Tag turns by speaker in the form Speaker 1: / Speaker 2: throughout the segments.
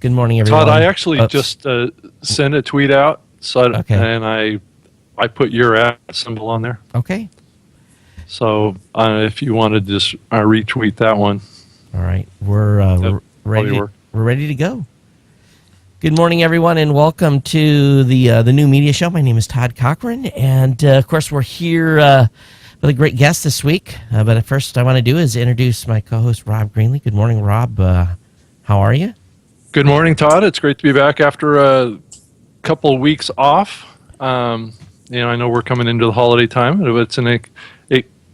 Speaker 1: Good morning, everyone.
Speaker 2: Todd, I actually just sent a tweet out, and I put your @ symbol on there.
Speaker 1: Okay.
Speaker 2: So if you want to just retweet that one.
Speaker 1: All right. We're ready to go. Good morning, everyone, and welcome to the New Media Show. My name is Todd Cochran, and of course, we're here with a great guest this week. But first, I want to do is introduce my co-host, Rob Greenlee. Good morning, Rob. How are you?
Speaker 2: Good morning, Todd. It's great to be back after a couple of weeks off. I know we're coming into the holiday time. It's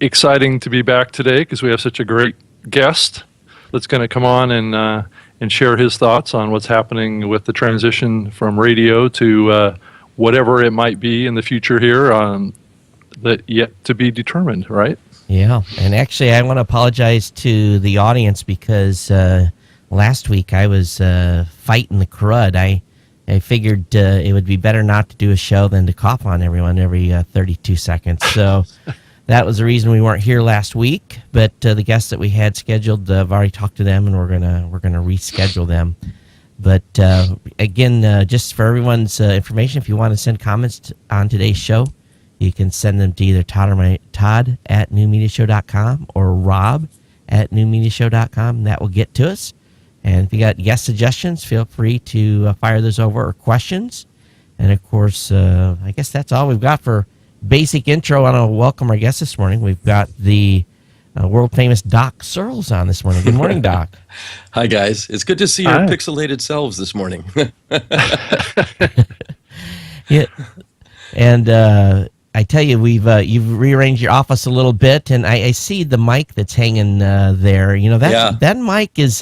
Speaker 2: exciting to be back today because we have such a great guest that's going to come on and share his thoughts on what's happening with the transition from radio to whatever it might be in the future here that yet to be determined, right?
Speaker 1: Yeah, and actually I want to apologize to the audience because last week I was fighting the crud. I figured it would be better not to do a show than to cough on everyone every 32 seconds. So that was the reason we weren't here last week. But the guests that we had scheduled, I've already talked to them, and we're gonna reschedule them. But again, just for everyone's information, if you want to send comments on today's show, you can send them to either Todd at newmediashow.com or Rob at newmediashow.com. That will get to us. And if you got guest suggestions, feel free to fire those over, or questions. And of course, I guess that's all we've got for basic intro. I want to welcome our guest this morning. We've got the world famous Doc Searls on this morning. Good morning, Doc.
Speaker 3: Hi, guys. It's good to see your pixelated selves this morning.
Speaker 1: Yeah, and I tell you, you've rearranged your office a little bit, and I see the mic that's hanging there. That mic is.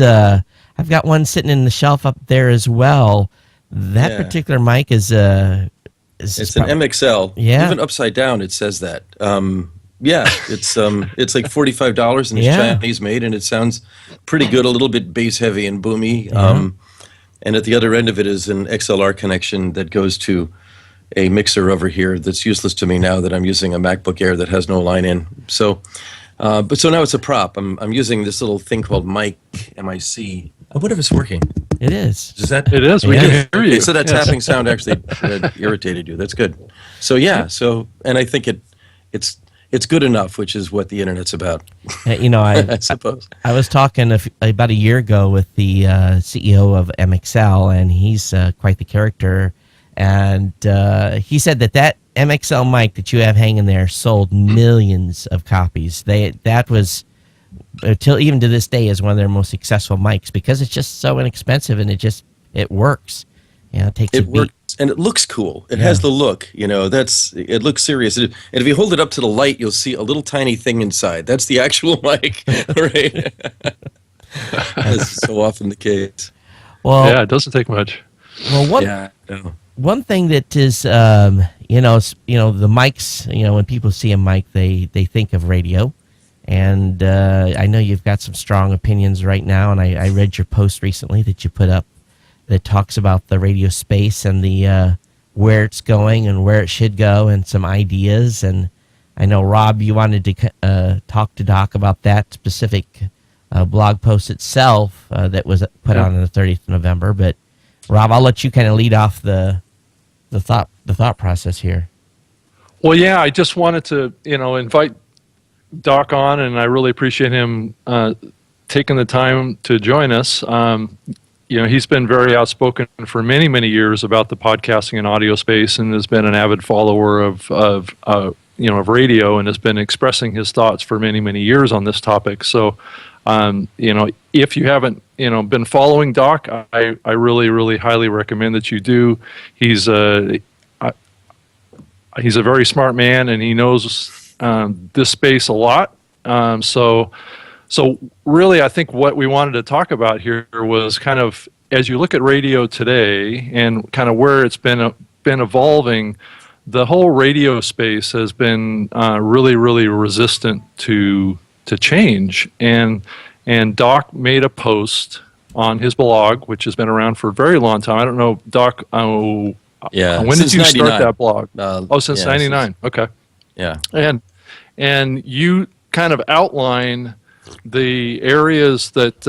Speaker 1: I've got one sitting in the shelf up there as well. That particular mic is it's
Speaker 3: an MXL.
Speaker 1: Yeah.
Speaker 3: Even upside down, it says that. It's like $45 and it's Chinese made, and it sounds pretty good. A little bit bass heavy and boomy. Yeah. And at the other end of it is an XLR connection that goes to a mixer over here that's useless to me now that I'm using a MacBook Air that has no line in. So now it's a prop. I'm using this little thing called mic, MIC. I wonder if it's working.
Speaker 1: It is.
Speaker 2: It is. We can hear you.
Speaker 3: Okay, so that tapping sound actually irritated you. That's good. So and I think it's good enough, which is what the internet's about.
Speaker 1: I
Speaker 3: suppose.
Speaker 1: I was talking about a year ago with the CEO of MXL, and he's quite the character. And he said that MXL mic that you have hanging there sold millions of copies. That was, even to this day, is one of their most successful mics because it's just so inexpensive and it works. It takes a beat.
Speaker 3: Works, and it looks cool. It has the look. It looks serious. And if you hold it up to the light, you'll see a little tiny thing inside. That's the actual mic, right? That's so often the case.
Speaker 1: Well,
Speaker 2: it doesn't take much.
Speaker 1: Well, one thing that is, the mics, when people see a mic, they think of radio. And I know you've got some strong opinions right now, and I read your post recently that you put up that talks about the radio space and the where it's going and where it should go and some ideas. And I know, Rob, you wanted to talk to Doc about that specific blog post itself that was put on the 30th of November. But Rob, I'll let you kind of lead off the thought process here.
Speaker 2: Well, I just wanted to invite Doc on, and I really appreciate him taking the time to join us. He's been very outspoken for many, many years about the podcasting and audio space, and has been an avid follower of radio, and has been expressing his thoughts for many, many years on this topic. So, if you haven't been following Doc, I really, really highly recommend that you do. He's a very smart man, and he knows this space a lot. So really, I think what we wanted to talk about here was kind of, as you look at radio today and kind of where it's been evolving, the whole radio space has been really, really resistant to change. And Doc made a post on his blog, which has been around for a very long time. I don't know, Doc, when did you start that blog? Since 99. Okay.
Speaker 3: Yeah.
Speaker 2: And you kind of outline the areas that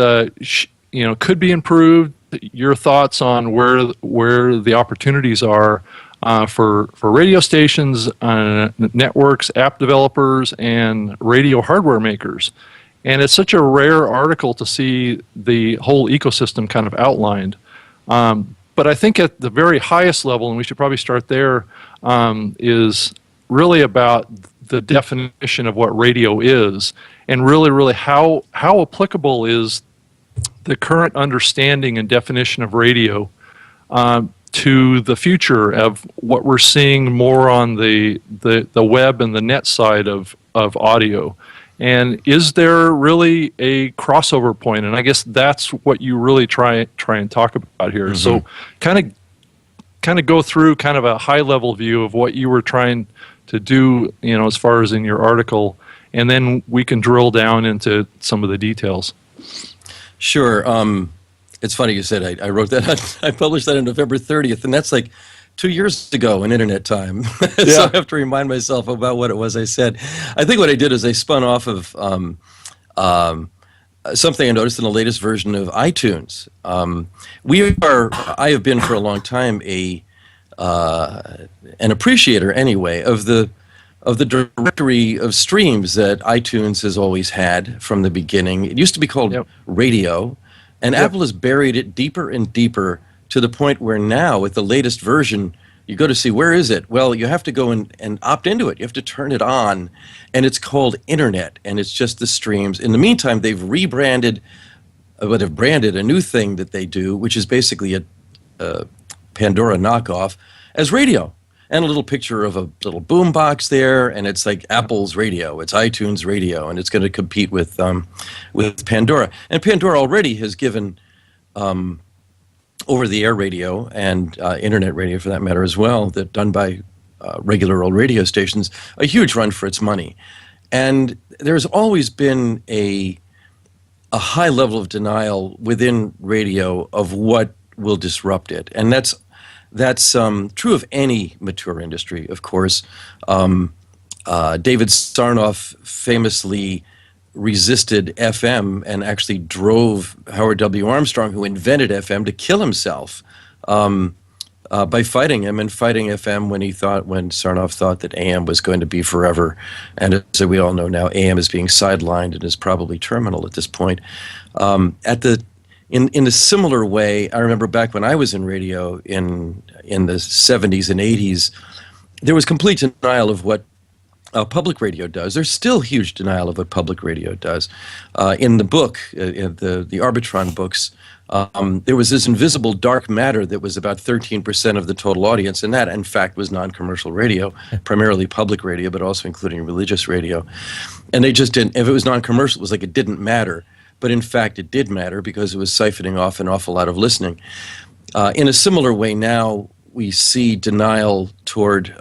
Speaker 2: could be improved, your thoughts on where the opportunities are for radio stations, networks, app developers, and radio hardware makers. And it's such a rare article to see the whole ecosystem kind of outlined. But I think at the very highest level, and we should probably start there, is really about the definition of what radio is, and really how applicable is the current understanding and definition of radio to the future of what we're seeing more on the web and the net side of audio. And is there really a crossover point? And I guess that's what you really try and talk about here. Mm-hmm. So kind of go through kind of a high level view of what you were trying to do, as far as in your article, and then we can drill down into some of the details.
Speaker 3: Sure. It's funny you said I wrote that. I published that on November 30th, and that's like 2 years ago in internet time. So I have to remind myself about what it was I said. I think what I did is I spun off of something I noticed in the latest version of iTunes. I have been for a long time an appreciator anyway of the directory of streams that iTunes has always had from the beginning. It used to be called Radio, and Apple has buried it deeper and deeper to the point where now, with the latest version, you go to see, where is it? Well, you have to go and opt into it. You have to turn it on, and it's called Internet, and it's just the streams. In the meantime, they've branded a new thing that they do, which is basically a Pandora knockoff, as radio. And a little picture of a little boom box there, and it's like Apple's radio. It's iTunes radio, and it's going to compete with Pandora. And Pandora already has given over-the-air radio and internet radio, for that matter, as well, that done by regular old radio stations, a huge run for its money. And there's always been a high level of denial within radio of what will disrupt it, and that's true of any mature industry, of course. David Sarnoff famously resisted FM and actually drove Howard W. Armstrong, who invented FM, to kill himself by fighting him and fighting FM when Sarnoff thought that AM was going to be forever. And as we all know now, AM is being sidelined and is probably terminal at this point. In a similar way, I remember back when I was in radio in the 70s and 80s, there was complete denial of what public radio does. There's still huge denial of what public radio does. In the book, the Arbitron books, there was this invisible dark matter that was about 13% of the total audience, and that, in fact, was non-commercial radio, primarily public radio, but also including religious radio. And they just didn't, if it was non-commercial, it was like it didn't matter. But in fact, it did matter because it was siphoning off an awful lot of listening. In a similar way now, we see denial toward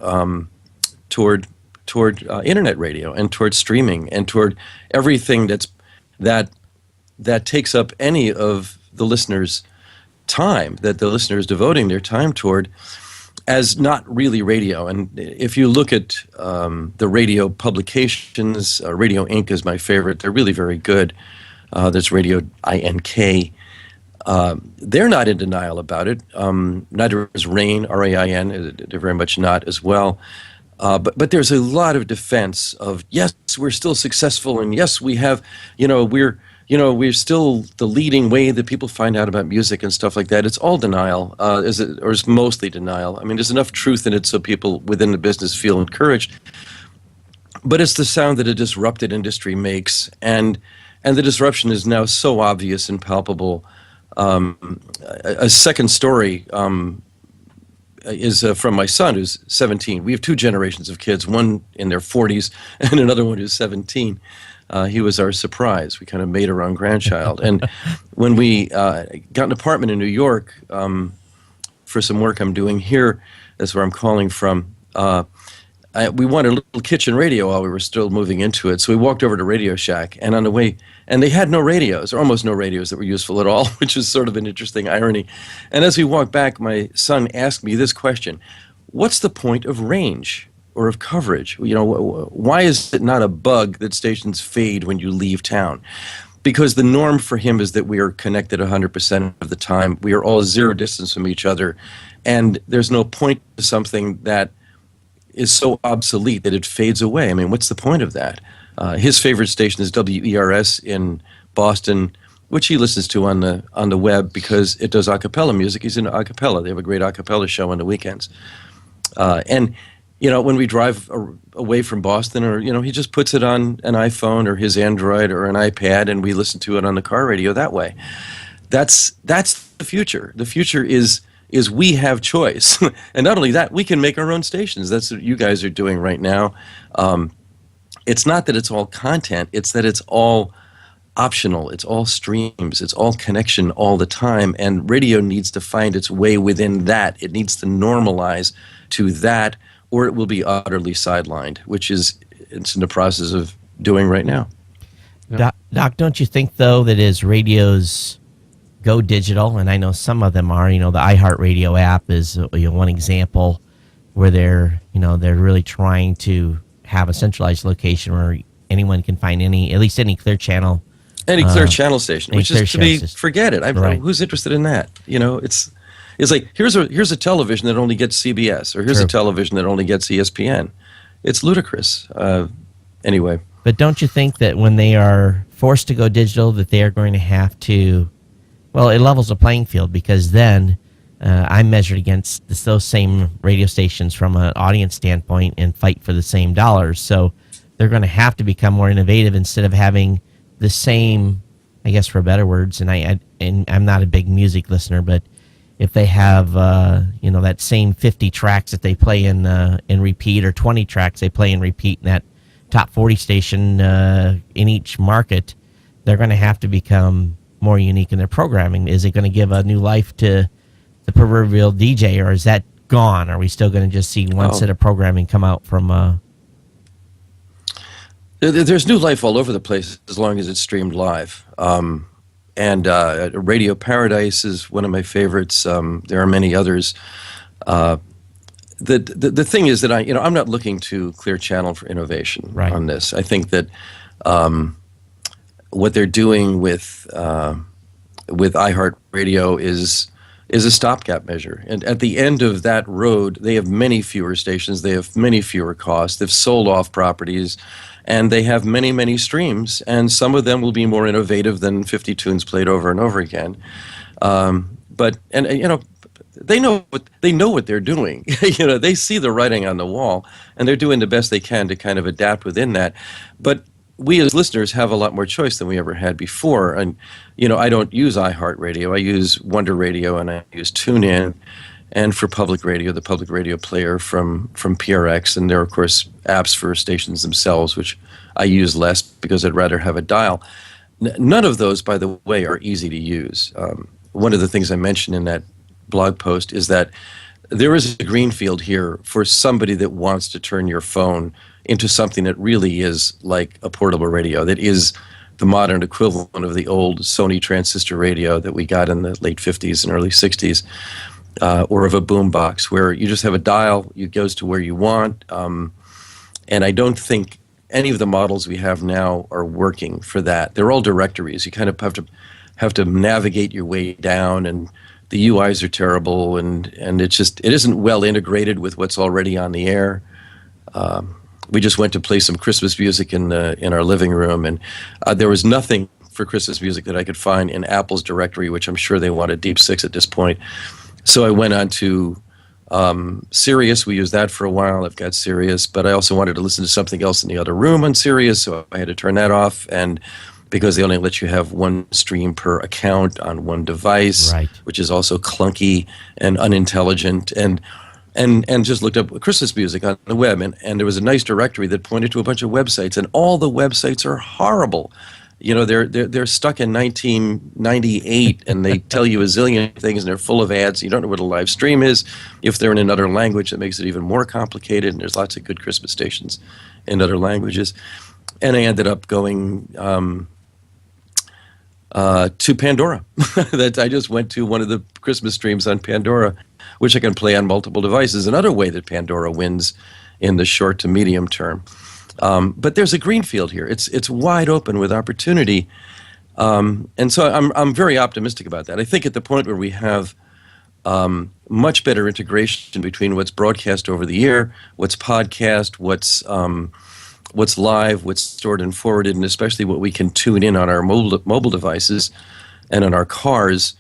Speaker 3: internet radio and toward streaming and toward everything that takes up any of the listener's time, that the listener is devoting their time toward, as not really radio. And if you look at the radio publications, Radio Inc. is my favorite. They're really very good. There's Radio INK. They're not in denial about it. Neither is RAIN, R-A-I-N. They're very much not as well. But there's a lot of defense of, yes, we're still successful, and yes, we have, we're still the leading way that people find out about music and stuff like that. It's all denial, or it's mostly denial. I mean, there's enough truth in it so people within the business feel encouraged. But it's the sound that a disrupted industry makes, and the disruption is now so obvious and palpable. A second story is from my son, who's 17. We have two generations of kids, one in their 40s and another one who's 17. He was our surprise. We kind of made our own grandchild. And when we got an apartment in New York for some work I'm doing here, that's where I'm calling from, we wanted a little kitchen radio while we were still moving into it. So we walked over to Radio Shack, and on the way, and they had no radios, or almost no radios that were useful at all, which is sort of an interesting irony. And as we walked back, my son asked me this question: what's the point of range or of coverage? Why is it not a bug that stations fade when you leave town? because the norm for him is that we are connected 100% of the time. We are all zero distance from each other, and there's no point to something that is so obsolete that it fades away. I mean, what's the point of that? His favorite station is WERS in Boston, which he listens to on the web because it does a cappella music. He's into a cappella. They have a great a cappella show on the weekends. And, when we drive away from Boston, or, he just puts it on an iPhone or his Android or an iPad, and we listen to it on the car radio that way. That's the future. The future is we have choice. And not only that, we can make our own stations. That's what you guys are doing right now. It's not that it's all content, it's that it's all optional, it's all streams, it's all connection all the time, and radio needs to find its way within that. It needs to normalize to that, or it will be utterly sidelined, which it's in the process of doing right now.
Speaker 2: Yeah.
Speaker 1: Doc, don't you think, though, that as radios go digital, and I know some of them are, the iHeartRadio app is one example where they're really trying to have a centralized location where anyone can find at least any clear channel.
Speaker 3: Any clear channel station, which is to me, forget it.
Speaker 1: Right.
Speaker 3: Who's interested in that? It's like, here's a television that only gets CBS, or here's
Speaker 1: True.
Speaker 3: a television that only gets ESPN. It's ludicrous. Anyway.
Speaker 1: But don't you think that when they are forced to go digital, that they are going to have to, well, it levels the playing field, because then I'm measured against those same radio stations from an audience standpoint and fight for the same dollars. So they're going to have to become more innovative instead of having the same, I guess, for better words, and I'm not a big music listener, but if they have that same 50 tracks that they play in repeat, or 20 tracks they play in repeat in that top 40 station in each market, they're going to have to become more unique in their programming. Is it going to give a new life to the proverbial DJ, or is that gone? Are we still going to just see one set of programming come out from...
Speaker 3: There's new life all over the place as long as it's streamed live. And Radio Paradise is one of my favorites. There are many others. The thing is that I'm not looking to Clear Channel for innovation on this. I think that what they're doing with iHeartRadio is a stopgap measure. And at the end of that road, they have many fewer stations, they have many fewer costs, they've sold off properties, and they have many, many streams, and some of them will be more innovative than 50 tunes played over and over again. But they know what they're doing. They see the writing on the wall, and they're doing the best they can to kind of adapt within that. But we as listeners have a lot more choice than we ever had before. And I don't use iHeartRadio. I use Wonder Radio, and I use TuneIn. And for public radio, the public radio player from PRX, and there are, of course, apps for stations themselves, which I use less because I'd rather have a dial. None of those, by the way, are easy to use. One of the things I mentioned in that blog post is that there is a greenfield here for somebody that wants to turn your phone into something that really is like a portable radio, that is the modern equivalent of the old Sony transistor radio that we got in the late 50s and early 60s. Or of a boombox, where you just have a dial, it goes to where you want. And I don't think any of the models we have now are working for that. They're all directories. You kind of have to navigate your way down, and the UIs are terrible, and it isn't well integrated with what's already on the air. We just went to play some Christmas music in our living room, and there was nothing for Christmas music that I could find in Apple's directory, which I'm sure they wanted Deep Six at this point. So I went on to Sirius. We used that for a while. I've got Sirius, but I also wanted to listen to something else in the other room on Sirius, so I had to turn that off. And because they only let you have one stream per account on one device, which is also clunky and unintelligent, and just looked up Christmas music on the web, and there was a nice directory that pointed to a bunch of websites, and all the websites are horrible. They're stuck in 1998, and they tell you a zillion things, and they're full of ads. You don't know what a live stream is. If they're in another language, it makes it even more complicated, and there's lots of good Christmas stations in other languages. And I ended up going to Pandora. That I just went to one of the Christmas streams on Pandora, which I can play on multiple devices. Another way that Pandora wins in the short to medium term. But there's a greenfield here. It's wide open with opportunity. And so I'm very optimistic about that. I think at the point where we have much better integration between what's broadcast over the air, what's podcast, what's live, what's stored and forwarded, and especially what we can tune in on our mobile devices and in our cars,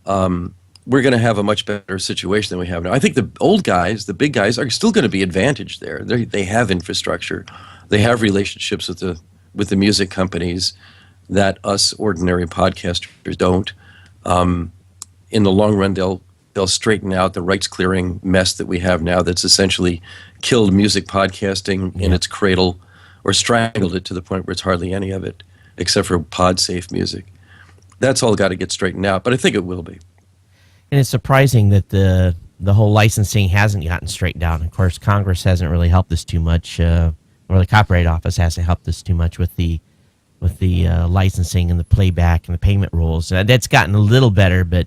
Speaker 3: we're going to have a much better situation than we have now. I think the old guys, the big guys, are still going to be advantaged there. They have infrastructure, they have relationships with the music companies that us ordinary podcasters don't. In the long run, they'll straighten out the rights clearing mess that we have now that's essentially killed music podcasting in its cradle, or strangled it to the point where it's hardly any of it, except for pod-safe music. That's all got to get straightened out, but I think it will be.
Speaker 1: And it's surprising that the whole licensing hasn't gotten straightened out. Of course, Congress hasn't really helped us too much, or the Copyright Office hasn't helped us too much with the licensing and the playback and the payment rules. That's gotten a little better, but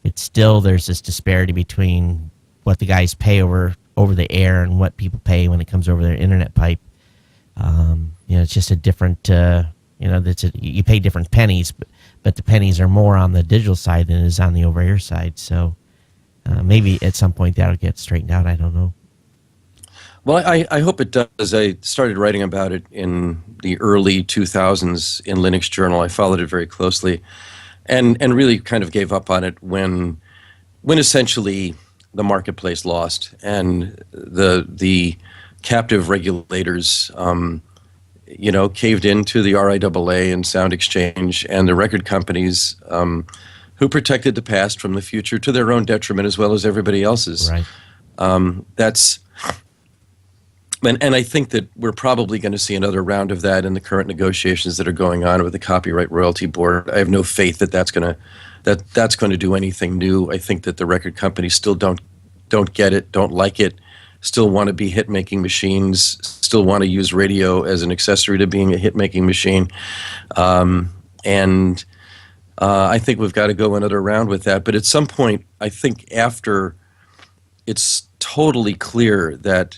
Speaker 1: it's still, there's this disparity between what the guys pay over the air and what people pay when it comes over their internet pipe. It's just a different, you pay different pennies, but the pennies are more on the digital side than it is on the over-air side. So maybe at some point that'll get straightened out. I don't know.
Speaker 3: Well, I hope it does. I started writing about it in the early 2000s in Linux Journal. I followed it very closely, and really kind of gave up on it when essentially the marketplace lost and the captive regulators caved into the RIAA and Sound Exchange and the record companies who protected the past from the future to their own detriment as well as everybody else's.
Speaker 1: Right.
Speaker 3: And I think that we're probably going to see another round of that in the current negotiations that are going on with the Copyright Royalty Board. I have no faith that that's going to do anything new. I think that the record companies still don't get it, don't like it, still want to be hit-making machines, still want to use radio as an accessory to being a hit-making machine. And I think we've got to go another round with that. But at some point, I think after it's totally clear that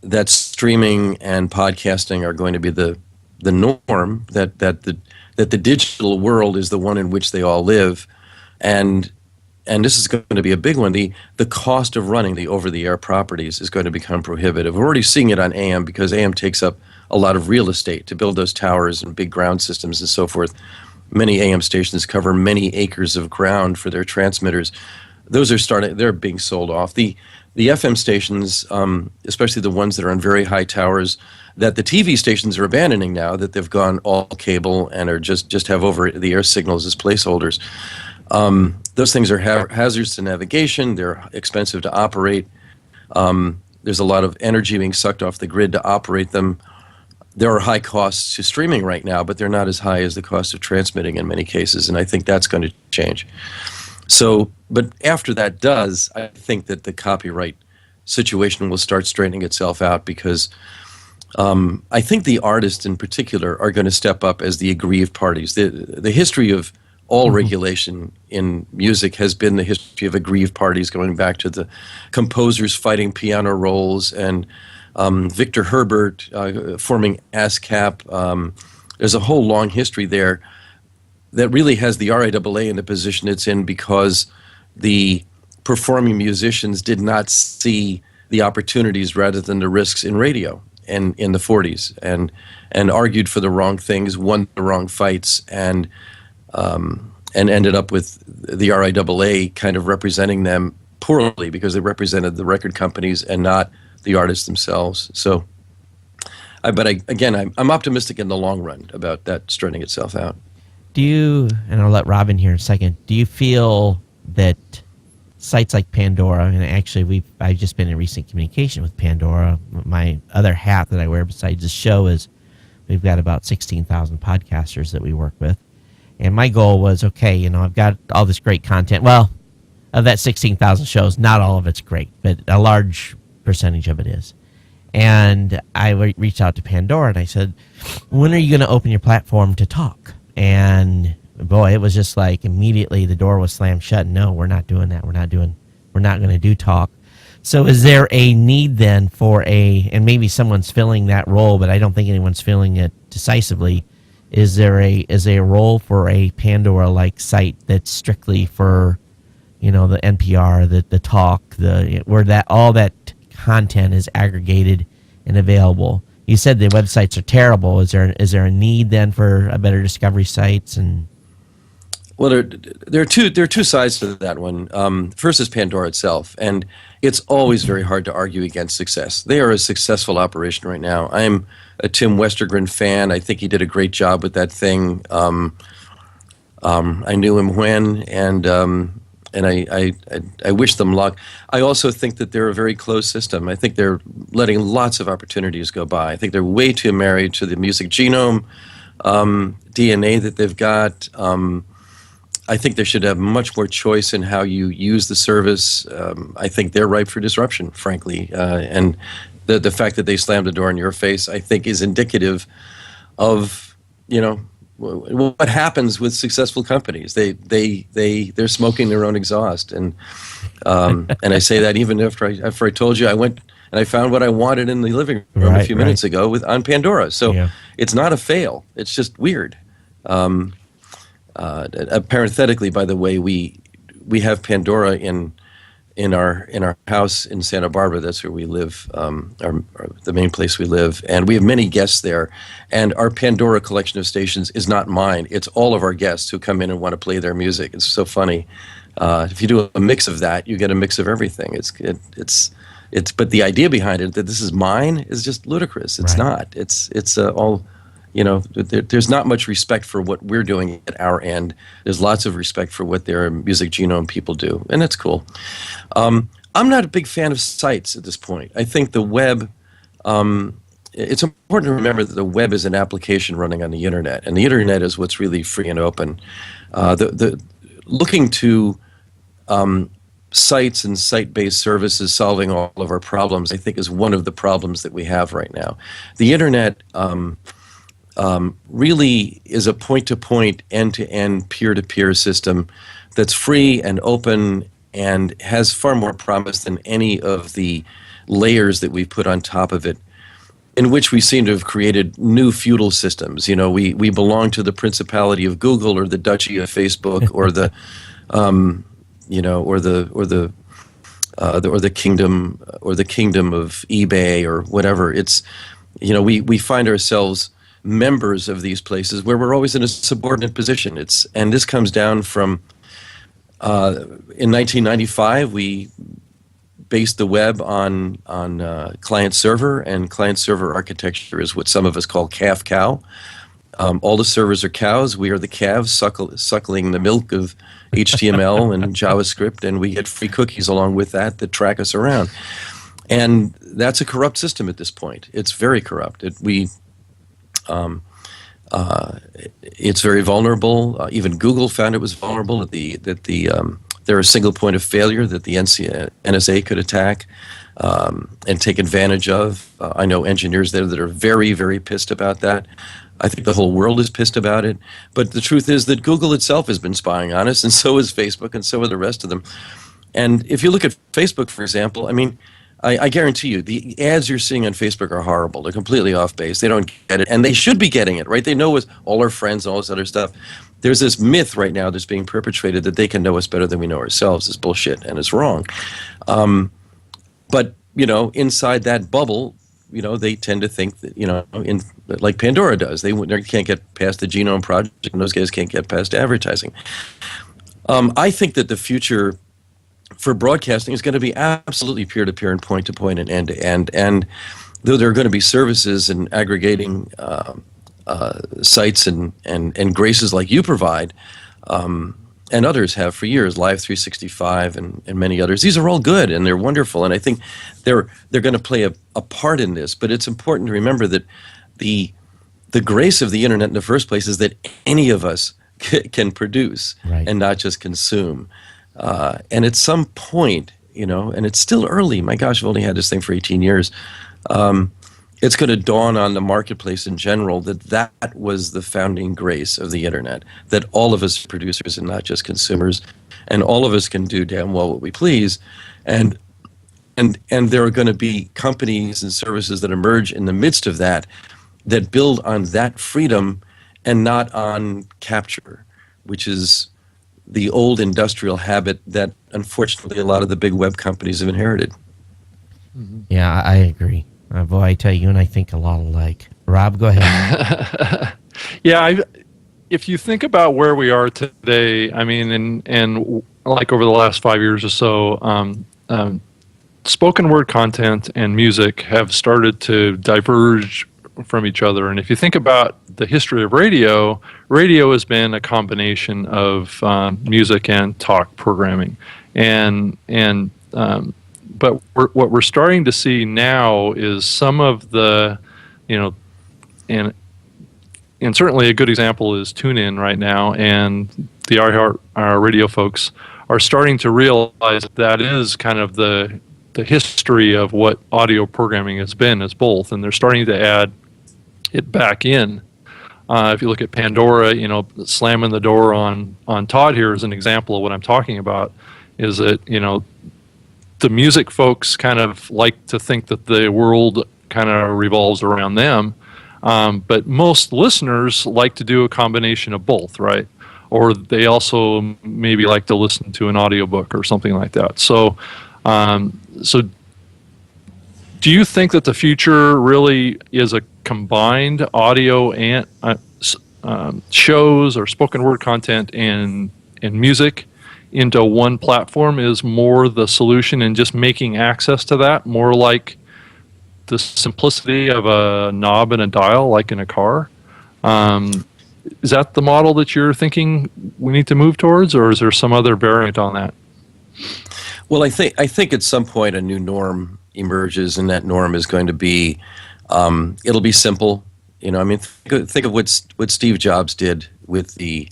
Speaker 3: that streaming and podcasting are going to be the norm, that the digital world is the one in which they all live, and this is going to be a big one. The cost of running the over-the-air properties is going to become prohibitive. We're already seeing it on AM because AM takes up a lot of real estate to build those towers and big ground systems and so forth. Many AM stations cover many acres of ground for their transmitters. They're being sold off. The FM stations, especially the ones that are on very high towers, that the TV stations are abandoning now that they've gone all cable and are just have over-the-air signals as placeholders. Those things are hazards to navigation. They're expensive to operate. There's a lot of energy being sucked off the grid to operate them. There are high costs to streaming right now, but they're not as high as the cost of transmitting in many cases, and I think that's going to change. So, but after that does, I think that the copyright situation will start straightening itself out because I think the artists in particular are going to step up as the aggrieved parties. The history of all regulation in music has been the history of aggrieved parties, going back to the composers fighting piano rolls and Victor Herbert forming ASCAP. There's a whole long history there that really has the RIAA in the position it's in because the performing musicians did not see the opportunities rather than the risks in radio and in the 40s and argued for the wrong things, won the wrong fights, and ended up with the RIAA kind of representing them poorly because they represented the record companies and not the artists themselves. So, I'm optimistic in the long run about that straightening itself out.
Speaker 1: Do you, and I'll let Robin here in a second, do you feel that sites like Pandora, and actually I've just been in recent communication with Pandora, my other hat that I wear besides the show is we've got about 16,000 podcasters that we work with. And my goal was, okay, I've got all this great content. Well, of that 16,000 shows, not all of it's great, but a large percentage of it is. And I reached out to Pandora and I said, when are you going to open your platform to talk? And boy, it was just like immediately the door was slammed shut. No, we're not doing that. We're not going to do talk. So is there a need then for and maybe someone's filling that role, but I don't think anyone's filling it decisively. is there a role for a Pandora like site that's strictly for, the NPR, the talk, where that all that content is aggregated and available? You said the websites are terrible. Is there a need then for a better discovery sites? And
Speaker 3: Well, there are two sides to that one. First is Pandora itself, and it's always very hard to argue against success. They are a successful operation right now. I'm a Tim Westergren fan. I think he did a great job with that thing. I knew him when, and I wish them luck. I also think that they're a very closed system. I think they're letting lots of opportunities go by. I think they're way too married to the music genome DNA that they've got. I think they should have much more choice in how you use the service. I think they're ripe for disruption, frankly. And the fact that they slammed the door in your face, I think, is indicative of, what happens with successful companies. They're smoking their own exhaust. And I say that even after I told you I went and I found what I wanted in the living room a few minutes ago on Pandora. So it's not a fail. It's just weird. Parenthetically, by the way, we have Pandora in our house in Santa Barbara. That's where we live, the main place we live, and we have many guests there. And our Pandora collection of stations is not mine; it's all of our guests who come in and want to play their music. It's so funny. If you do a mix of that, you get a mix of everything. But the idea behind it that this is mine is just ludicrous. It's not. It's all. There's not much respect for what we're doing at our end. There's lots of respect for what their music genome people do, and that's cool. I'm not a big fan of sites at this point. I think the web, it's important to remember that the web is an application running on the internet, and the internet is what's really free and open. Looking to sites and site-based services solving all of our problems, I think, is one of the problems that we have right now. The internet really is a point-to-point, end-to-end, peer-to-peer system that's free and open and has far more promise than any of the layers that we put on top of it, in which we seem to have created new feudal systems. We belong to the Principality of Google or the Duchy of Facebook or the or the kingdom of eBay or whatever. It's we find ourselves members of these places where we're always in a subordinate position. And this comes down from in 1995 we based the web on client server, and client server architecture is what some of us call calf cow. All the servers are cows. We are the calves suckling the milk of HTML and JavaScript, and we get free cookies along with that track us around. And that's a corrupt system at this point. It's very corrupt. It's very vulnerable. Even Google found it was vulnerable. They're a single point of failure that the NSA could attack and take advantage of. I know engineers there that are very, very pissed about that. I think the whole world is pissed about it. But the truth is that Google itself has been spying on us, and so is Facebook, and so are the rest of them. And if you look at Facebook, for example, I guarantee you, the ads you're seeing on Facebook are horrible. They're completely off base. They don't get it, and they should be getting it, right? They know us, all our friends, and all this other stuff. There's this myth right now that's being perpetrated that they can know us better than we know ourselves. It's bullshit, and it's wrong. But inside that bubble, they tend to think that, like Pandora does. They can't get past the Genome Project, and those guys can't get past advertising. I think that the future for broadcasting is going to be absolutely peer-to-peer and point-to-point and end-to-end. And though there are going to be services and aggregating sites and graces like you provide, and others have for years, Live 365 and many others. These are all good and they're wonderful, and I think they're going to play a part in this. But it's important to remember that the grace of the internet in the first place is that any of us can produce and not just consume. And at some point, and it's still early. My gosh, I've only had this thing for 18 years. It's going to dawn on the marketplace in general that was the founding grace of the internet, that all of us are producers and not just consumers, and all of us can do damn well what we please. And there are going to be companies and services that emerge in the midst of that build on that freedom and not on capture, which is the old industrial habit that unfortunately a lot of the big web companies have inherited.
Speaker 1: Yeah, I agree. Boy, I tell you, and I think a lot alike. Rob, go ahead.
Speaker 2: Yeah, if you think about where we are today, I mean, and like over the last 5 years or so, spoken word content and music have started to diverge from each other. And if you think about the history of radio, radio has been a combination of music and talk programming, but what we're starting to see now is some of the, you know, and certainly a good example is TuneIn right now, and the iHeart radio folks are starting to realize that is kind of the history of what audio programming has been as both, and they're starting to add it back in. If you look at Pandora, you know, slamming the door on Todd here is an example of what I'm talking about, is that, you know, the music folks kind of like to think that the world kind of revolves around them. But most listeners like to do a combination of both, right? Or they also maybe like to listen to an audiobook or something like that. So do you think that the future really is a combined audio and shows or spoken word content and music into one platform is more the solution, and just making access to that more like the simplicity of a knob and a dial, like in a car? Is that the model that you're thinking we need to move towards, or is there some other variant on that?
Speaker 3: Well, I think at some point a new norm emerges, and that norm is going to be, it'll be simple. You know, I mean, think of what Steve Jobs did with the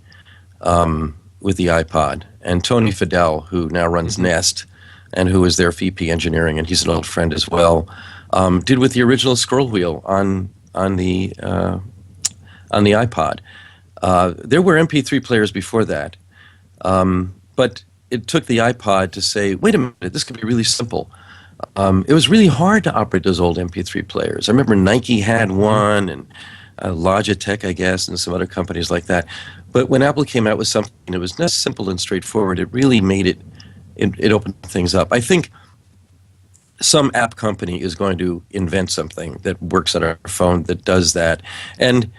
Speaker 3: iPod, and Tony Fadell, who now runs Nest, and who is their VP engineering, and he's an old friend as well, did with the original scroll wheel on the iPod. There were MP3 players before that, but it took the iPod to say, wait a minute, this could be really simple. It was really hard to operate those old MP3 players. I remember Nike had one, and Logitech, I guess, and some other companies like that. But when Apple came out with something that was not simple and straightforward, it really made it opened things up. I think some app company is going to invent something that works on our phone that does that, and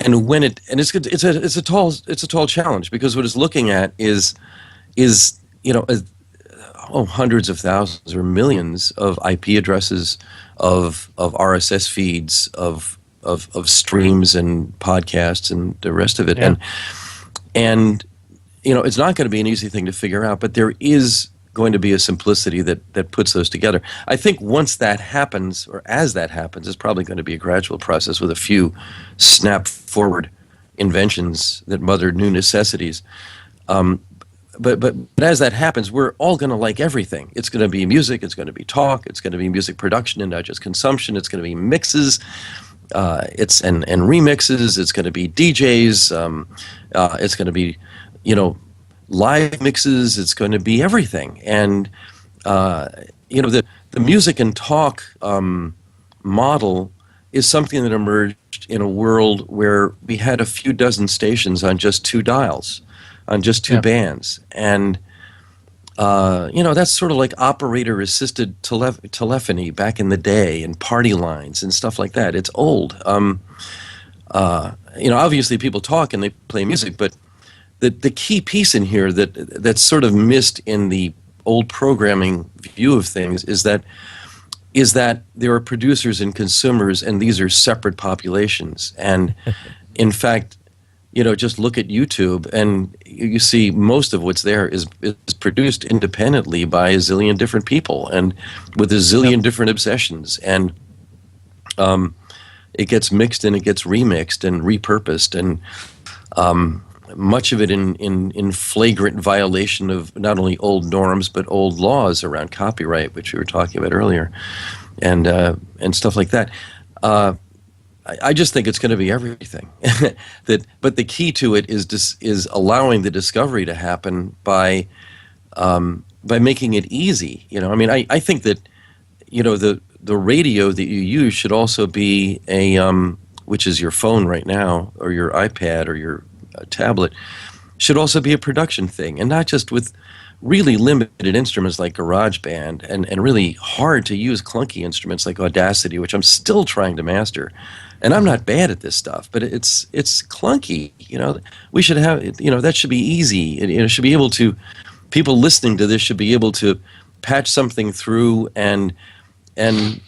Speaker 3: when it's a tall challenge, because what it's looking at is you know, hundreds of thousands or millions of IP addresses, of RSS feeds, of streams and podcasts and the rest of it.
Speaker 2: Yeah.
Speaker 3: And you know, it's not going to be an easy thing to figure out, but there is going to be a simplicity that puts those together. I think once that happens, or as that happens, it's probably going to be a gradual process with a few snap forward inventions that mother new necessities. But as that happens, we're all going to like everything. It's going to be music, it's going to be talk, it's going to be music production and not just consumption, it's going to be mixes, and remixes, it's going to be DJs, it's going to be, you know, live mixes, it's going to be everything. And you know, the music and talk model is something that emerged in a world where we had a few dozen stations on just two dials, on just two bands. And you know, that's sort of like operator-assisted telephony back in the day, and party lines and stuff like that. It's old. You know, obviously people talk and they play music, but the key piece in here that's sort of missed in the old programming view of things is that there are producers and consumers, and these are separate populations. And in fact, you know, just look at YouTube, and you see most of what's there is produced independently by a zillion different people, and with a zillion different obsessions. And it gets mixed and it gets remixed and repurposed, and much of it in flagrant violation of not only old norms but old laws around copyright, which we were talking about earlier, and stuff like that. I just think it's going to be everything. But the key to it is allowing the discovery to happen by making it easy. You know, I mean, I think that, you know, the radio that you use should also be a which is your phone right now, or your iPad, or your tablet, should also be a production thing, and not just with really limited instruments like GarageBand and really hard to use clunky instruments like Audacity, which I'm still trying to master. And I'm not bad at this stuff, but it's clunky. We should have, that should be easy. It should be able to, people listening to this should be able to patch something through and repurpose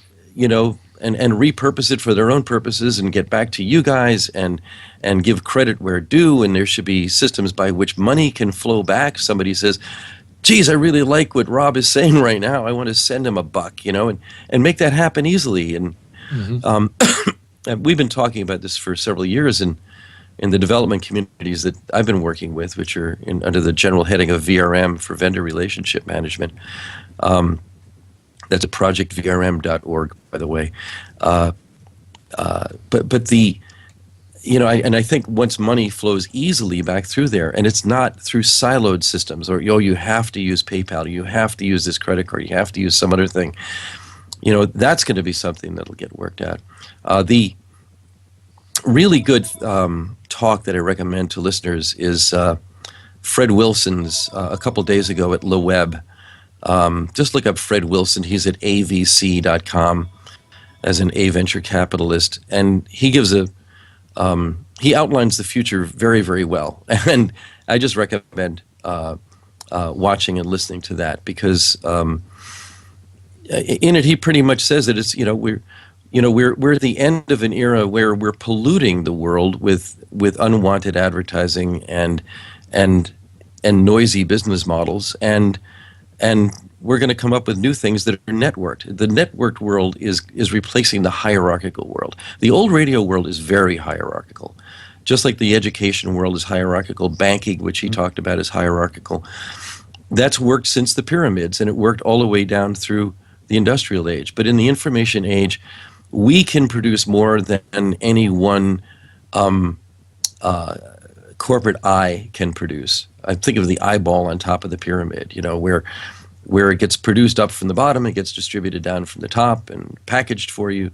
Speaker 3: it for their own purposes and get back to you guys and give credit where due. And there should be systems by which money can flow back. Somebody says, geez, I really like what Rob is saying right now. I want to send him $1, and make that happen easily. And we've been talking about this for several years in the development communities that I've been working with, which are under the general heading of VRM, for Vendor Relationship Management. That's at projectvrm.org, by the way. But I think once money flows easily back through there, and it's not through siloed systems, or you have to use PayPal, you have to use this credit card, you have to use some other thing. That's going to be something that'll get worked out. The really good talk that I recommend to listeners is Fred Wilson's a couple days ago at LeWeb. Just look up Fred Wilson. He's at avc.com as an A venture capitalist, and he gives he outlines the future very, very well. And I just recommend watching and listening to that, because in it he pretty much says that it's we're at the end of an era where we're polluting the world with unwanted advertising and noisy business models, and we're going to come up with new things that are networked. The networked world is replacing the hierarchical world. The old radio world is very hierarchical, just like the education world is hierarchical. Banking, which he talked about, is hierarchical. That's worked since the pyramids, and it worked all the way down through the industrial age. But in the information age, we can produce more than any one corporate eye can produce. I think of the eyeball on top of the pyramid, where it gets produced up from the bottom, it gets distributed down from the top and packaged for you.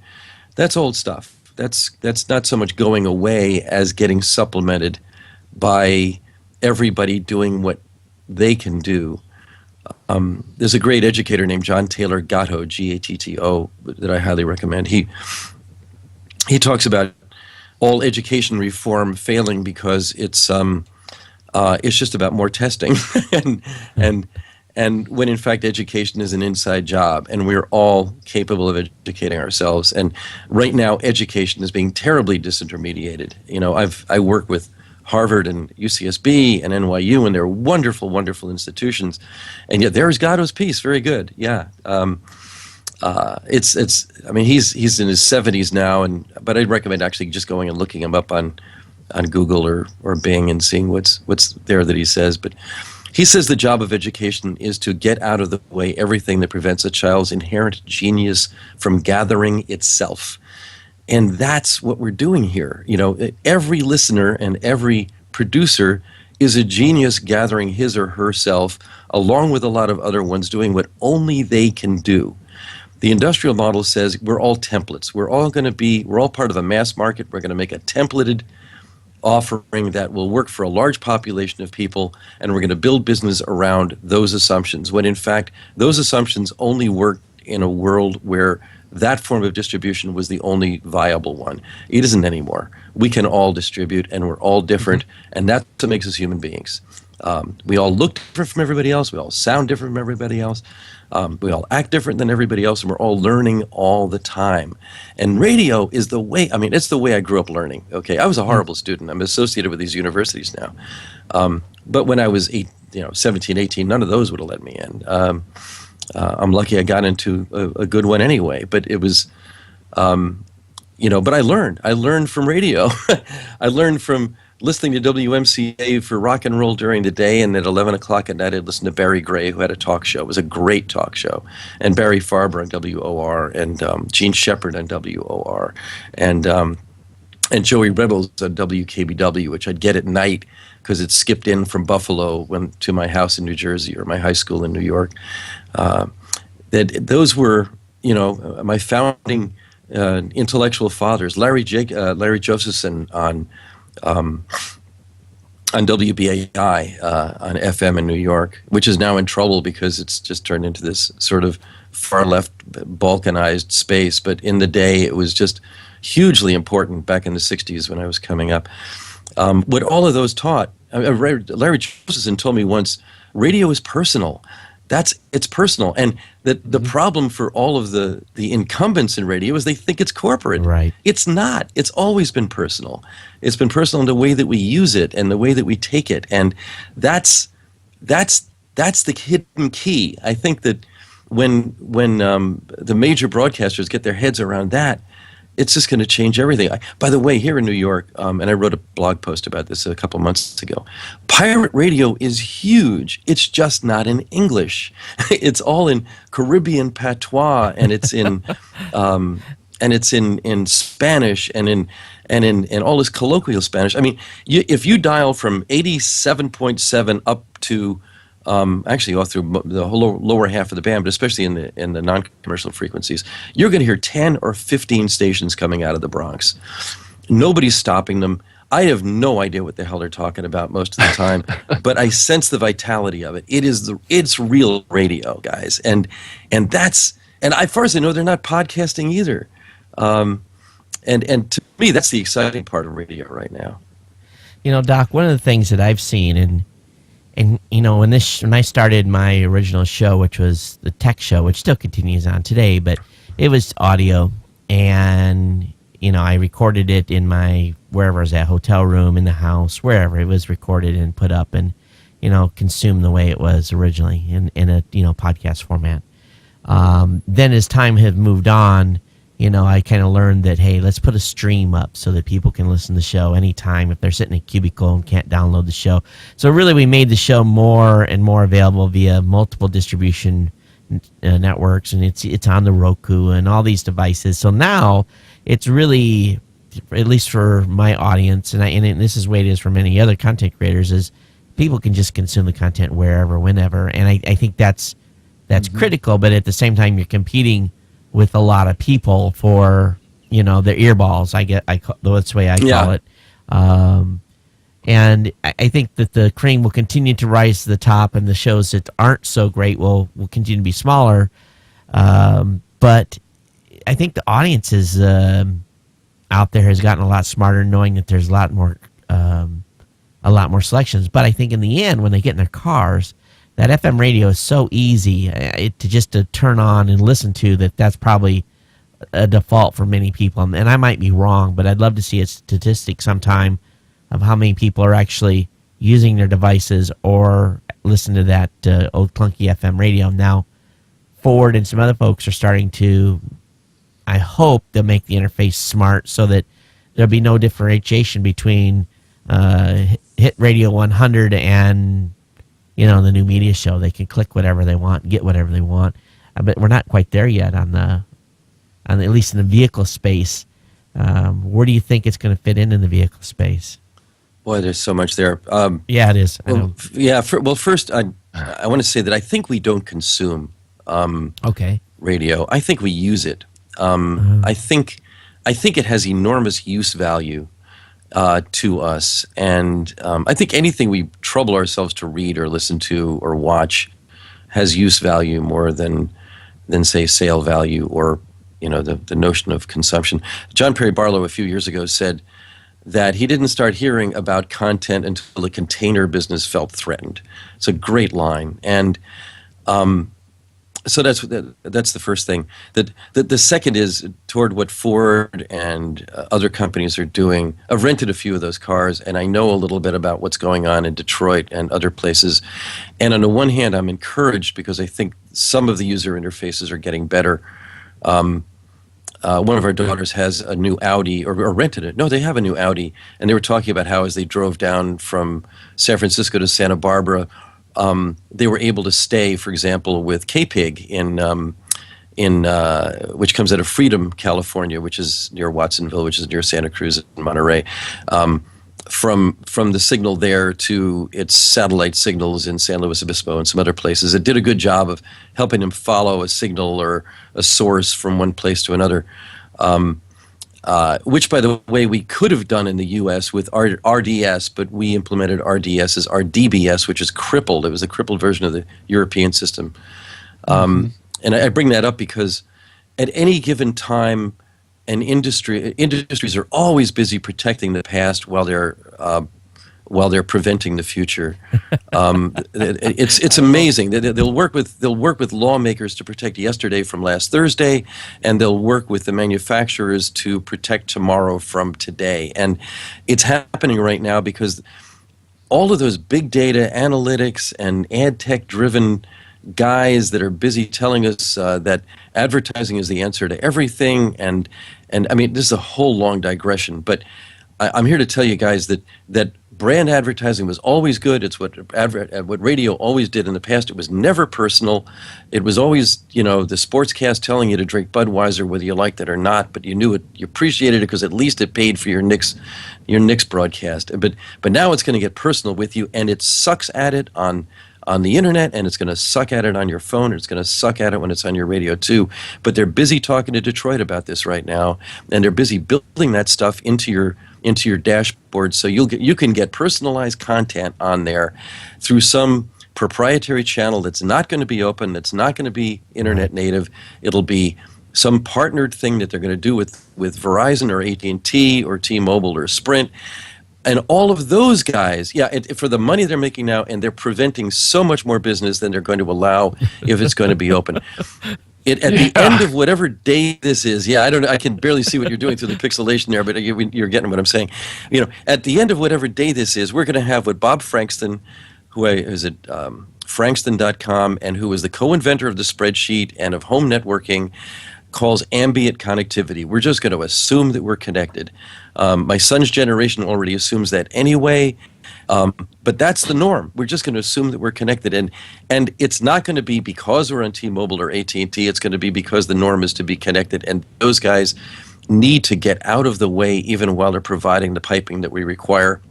Speaker 3: That's old stuff. That's not so much going away as getting supplemented by everybody doing what they can do. There's a great educator named John Taylor Gatto, Gatto, that I highly recommend. He talks about all education reform failing because it's just about more testing, and when in fact education is an inside job, and we're all capable of educating ourselves. And right now, education is being terribly disintermediated. I work with Harvard and UCSB and NYU, and they're wonderful, wonderful institutions. And yet there's Gatto's piece, very good. Yeah. He's in his 70s now, but I'd recommend actually just going and looking him up on Google or Bing and seeing what's there that he says. But he says the job of education is to get out of the way everything that prevents a child's inherent genius from gathering itself. And that's what we're doing here. Every listener and every producer is a genius gathering his or herself, along with a lot of other ones doing what only they can do. The industrial model says we're all templates. We're all part of a mass market. We're going to make a templated offering that will work for a large population of people, and we're going to build business around those assumptions, when in fact those assumptions only work in a world where that form of distribution was the only viable one. It isn't anymore. We can all distribute, and we're all different, and that's what makes us human beings. We all look different from everybody else. We all sound different from everybody else. We all act different than everybody else, and we're all learning all the time. And radio is the way, it's the way I grew up learning. Okay, I was a horrible student. I'm associated with these universities now. But when I was 17, 18, none of those would have let me in. I'm lucky I got into a good one anyway, but it was, but I learned from radio. I learned from listening to WMCA for rock and roll during the day, and at 11 o'clock at night I'd listen to Barry Gray, who had a talk show. It was a great talk show. And Barry Farber on WOR, and Gene Shepard on WOR, and Joey Rebels on WKBW, which I'd get at night because it skipped in from Buffalo to my house in New Jersey or my high school in New York. Those were, my founding intellectual fathers. Larry Josephson on WBAI on FM in New York, which is now in trouble because it's just turned into this sort of far left balkanized space. But in the day, it was just hugely important back in the 60s when I was coming up. What all of those taught, Larry Josephson told me once, radio is personal. It's personal. And the problem for all of the incumbents in radio is they think it's corporate.
Speaker 1: Right.
Speaker 3: It's not. It's always been personal. It's been personal in the way that we use it and the way that we take it. And that's the hidden key. I think that when the major broadcasters get their heads around that, it's just going to change everything. By the way, here in New York, and I wrote a blog post about this a couple months ago, pirate radio is huge. It's just not in English. It's all in Caribbean patois, and it's in in Spanish and in all this colloquial Spanish. I mean, if you dial from 87.7 up to actually all through the whole lower half of the band, but especially in the non-commercial frequencies, you're going to hear 10 or 15 stations coming out of the Bronx. Nobody's stopping them. I have no idea what the hell they're talking about most of the time, but I sense the vitality of it. It's real radio, guys, and as far as I know, they're not podcasting either. And to me, that's the exciting part of radio right now.
Speaker 1: You know, Doc, one of the things that I've seen, and you know, when I started my original show, which was the tech show, which still continues on today, but it was audio, and you know, I recorded it in my wherever I was at, hotel room, in the house, wherever it was recorded and put up, and you know, consumed the way it was originally in a podcast format. Then as time had moved on, you know, I kind of learned that, hey, let's put a stream up so that people can listen to the show anytime if they're sitting in a cubicle and can't download the show. So really we made the show more and more available via multiple distribution networks, and it's on the Roku and all these devices. So now it's really, at least for my audience, and this is the way it is for many other content creators, is people can just consume the content wherever, whenever. And I think that's critical, but at the same time you're competing with a lot of people for, you know, their earballs. That's the way I call it. And I think that the cream will continue to rise to the top, and the shows that aren't so great will continue to be smaller. But I think the audience is out there has gotten a lot smarter, knowing that there's a lot more selections. But I think in the end, when they get in their cars, that FM radio is so easy to turn on and listen to that's probably a default for many people. And I might be wrong, but I'd love to see a statistic sometime of how many people are actually using their devices or listen to that old clunky FM radio. Now, Ford and some other folks are starting to, I hope they'll make the interface smart so that there'll be no differentiation between Hit Radio 100 and the new media show. They can click whatever they want, get whatever they want. But we're not quite there yet on at least in the vehicle space. Where do you think it's going to fit in the vehicle space?
Speaker 3: Boy, there's so much there.
Speaker 1: Yeah, it is.
Speaker 3: First, I want to say that I think we don't consume radio. I think we use it. I think it has enormous use value to us, and I think anything we trouble ourselves to read or listen to or watch has use value more than say sale value or the notion of consumption. John Perry Barlow a few years ago said that he didn't start hearing about content until the container business felt threatened. It's a great line, and so that's the first thing. The second is toward what Ford and other companies are doing. I've rented a few of those cars, and I know a little bit about what's going on in Detroit and other places. And on the one hand, I'm encouraged because I think some of the user interfaces are getting better. One of our daughters has a new Audi, or rented it. No, they have a new Audi, and they were talking about how as they drove down from San Francisco to Santa Barbara, they were able to stay, for example, with K-Pig which comes out of Freedom, California, which is near Watsonville, which is near Santa Cruz and Monterey, from the signal there to its satellite signals in San Luis Obispo and some other places. It did a good job of helping them follow a signal or a source from one place to another. which, by the way, we could have done in the U.S. with RDS, but we implemented RDS as RDBS, which is crippled. It was a crippled version of the European system. And I bring that up because at any given time, industries are always busy protecting the past while they're preventing the future. It's amazing. They'll work with lawmakers to protect yesterday from last Thursday, and they'll work with the manufacturers to protect tomorrow from today. And it's happening right now because all of those big data analytics and ad tech driven guys that are busy telling us that advertising is the answer to everything, and I mean, this is a whole long digression, but I'm here to tell you guys that brand advertising was always good. It's what radio always did in the past. It was never personal. It was always, the sportscast telling you to drink Budweiser whether you liked it or not, but you knew it, you appreciated it because at least it paid for your Knicks broadcast. But now it's going to get personal with you, and it sucks at it on the internet, and it's going to suck at it on your phone, and it's going to suck at it when it's on your radio too. But they're busy talking to Detroit about this right now, and they're busy building that stuff into your dashboard, so you can get personalized content on there through some proprietary channel that's not going to be open, that's not going to be internet native. It'll be some partnered thing that they're going to do with Verizon or AT&T or T-Mobile or Sprint. And all of those guys, for the money they're making now, and they're preventing so much more business than they're going to allow if it's going to be open. At the end of whatever day this is, I can barely see what you're doing through the pixelation there, but you're getting what I'm saying. At the end of whatever day this is, we're going to have what Bob Frankston, who is at Frankston.com, and who is the co-inventor of the spreadsheet and of home networking, calls ambient connectivity. We're just going to assume that we're connected. My son's generation already assumes that anyway, but that's the norm. We're just going to assume that we're connected, and it's not going to be because we're on T-Mobile or AT&T. It's going to be because the norm is to be connected, and those guys need to get out of the way even while they're providing the piping that we require.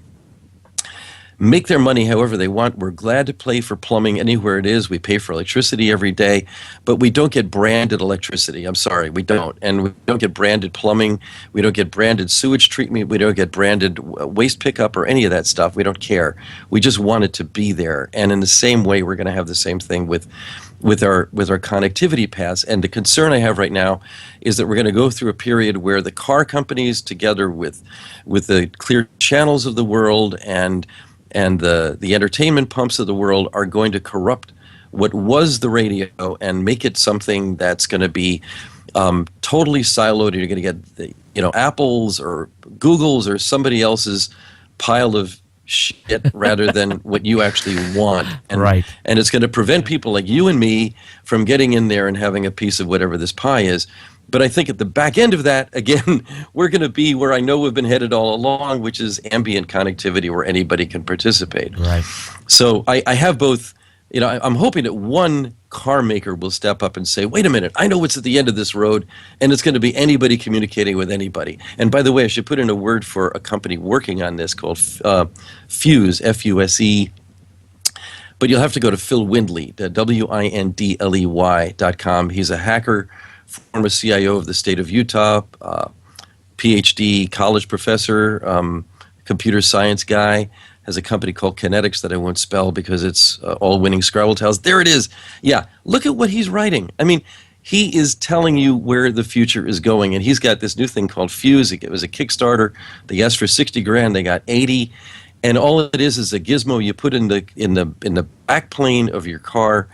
Speaker 3: Make their money however they want. We're glad to pay for plumbing anywhere it is. We pay for electricity every day, but we don't get branded electricity. I'm sorry, we don't. And we don't get branded plumbing. We don't get branded sewage treatment. We don't get branded waste pickup or any of that stuff. We don't care. We just want it to be there. And in the same way, we're going to have the same thing with our connectivity paths. And the concern I have right now is that we're going to go through a period where the car companies, together with the Clear Channels of the world and the entertainment pumps of the world, are going to corrupt what was the radio and make it something that's going to be totally siloed. You're going to get Apple's or Google's or somebody else's pile of shit rather than what you actually want. And,
Speaker 1: right.
Speaker 3: And it's going to prevent people like you and me from getting in there and having a piece of whatever this pie is. But I think at the back end of that, again, we're going to be where I know we've been headed all along, which is ambient connectivity where anybody can participate.
Speaker 1: Right.
Speaker 3: So I have both. I'm hoping that one car maker will step up and say, wait a minute, I know what's at the end of this road, and it's going to be anybody communicating with anybody. And by the way, I should put in a word for a company working on this called Fuse, F-U-S-E. But you'll have to go to Phil Windley, WINDLEY.com. He's a hacker, former CIO of the state of Utah, PhD, college professor, computer science guy, has a company called Kinetics that I won't spell because it's all winning Scrabble tiles. There it is. Yeah, look at what he's writing. I mean, he is telling you where the future is going, and he's got this new thing called Fuse. It was a Kickstarter. They asked for 60 grand. They got 80, and all it is a gizmo you put in the back plane of your car,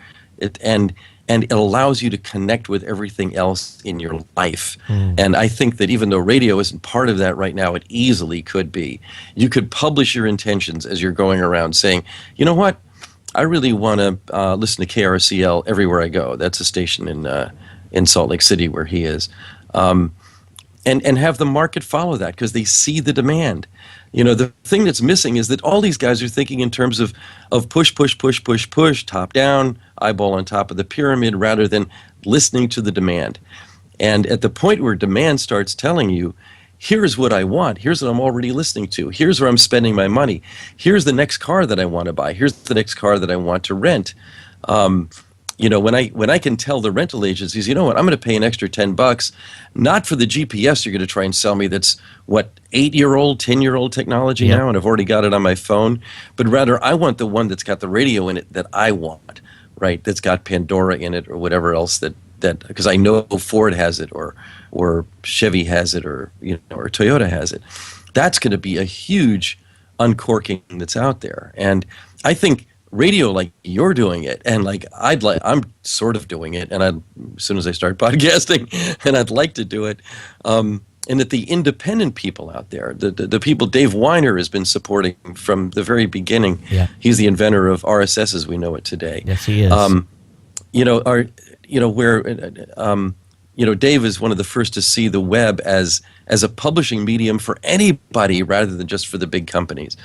Speaker 3: and it allows you to connect with everything else in your life. And I think that even though radio isn't part of that right now, it easily could be. You could publish your intentions as you're going around saying, you know what, I really want to listen to KRCL everywhere I go. That's a station in Salt Lake City where he is. And have the market follow that because they see the demand. The thing that's missing is that all these guys are thinking in terms of push, push, push, push, push, top down, eyeball on top of the pyramid, rather than listening to the demand. And at the point where demand starts telling you, here's what I want, here's what I'm already listening to, here's where I'm spending my money, here's the next car that I want to buy, here's the next car that I want to rent, when I can tell the rental agencies, you know what, I'm going to pay an extra $10, not for the GPS you're going to try and sell me that's, what, 8-year-old, 10-year-old technology
Speaker 1: Yep.
Speaker 3: now, and I've already got it on my phone, but rather I want the one that's got the radio in it that I want, right, that's got Pandora in it or whatever else that because I know Ford has it or Chevy has it or or Toyota has it. That's going to be a huge uncorking that's out there. And I think radio, like you're doing it, and like I'm sort of doing it, and as soon as I start podcasting, and I'd like to do it, and that the independent people out there, the people Dave Weiner has been supporting from the very beginning.
Speaker 1: Yeah.
Speaker 3: He's the inventor of RSS as we know it today.
Speaker 1: Yes, he is.
Speaker 3: Dave is one of the first to see the web as a publishing medium for anybody rather than just for the big companies.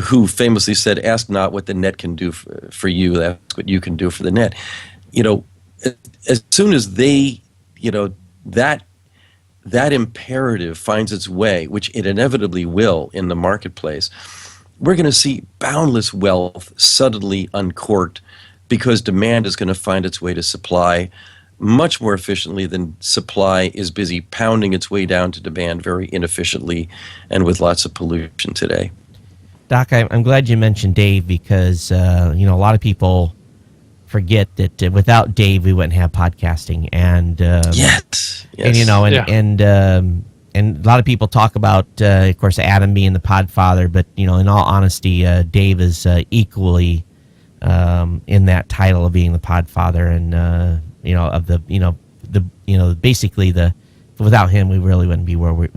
Speaker 3: Who famously said, "Ask not what the net can do for you, ask what you can do for the net." As soon as they, that imperative finds its way, which it inevitably will in the marketplace, we're going to see boundless wealth suddenly uncorked because demand is going to find its way to supply much more efficiently than supply is busy pounding its way down to demand very inefficiently and with lots of pollution today.
Speaker 1: Doc, I'm glad you mentioned Dave because, a lot of people forget that without Dave, we wouldn't have podcasting. And,
Speaker 3: Yes.
Speaker 1: And a lot of people talk about, of course, Adam being the podfather, but, in all honesty, Dave is equally in that title of being the podfather and, basically without him, we really wouldn't be where we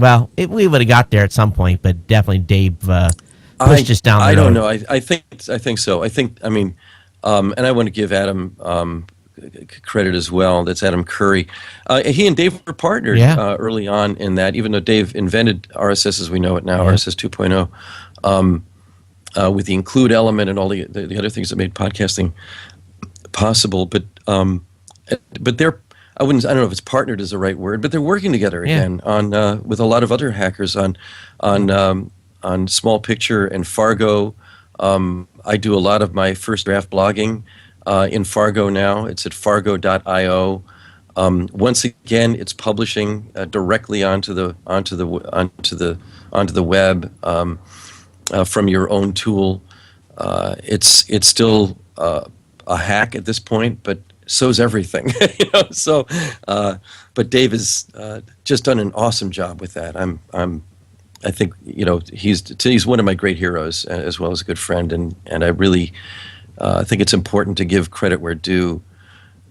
Speaker 1: would have got there at some point, but definitely Dave pushed us down the road.
Speaker 3: I don't know. I think so. And I want to give Adam credit as well. That's Adam Curry. He and Dave were partnered early on in that, even though Dave invented RSS as we know it now, RSS 2.0, with the include element and all the other things that made podcasting possible. But they're, I don't know if it's partnered is the right word, but they're working together again on with a lot of other hackers on Small Picture and Fargo. I do a lot of my first draft blogging in Fargo now. It's at fargo.io. Once again, it's publishing directly onto the web from your own tool. It's still a hack at this point, but so's everything. But Dave has just done an awesome job with that. I think he's one of my great heroes as well as a good friend, and I really think it's important to give credit where due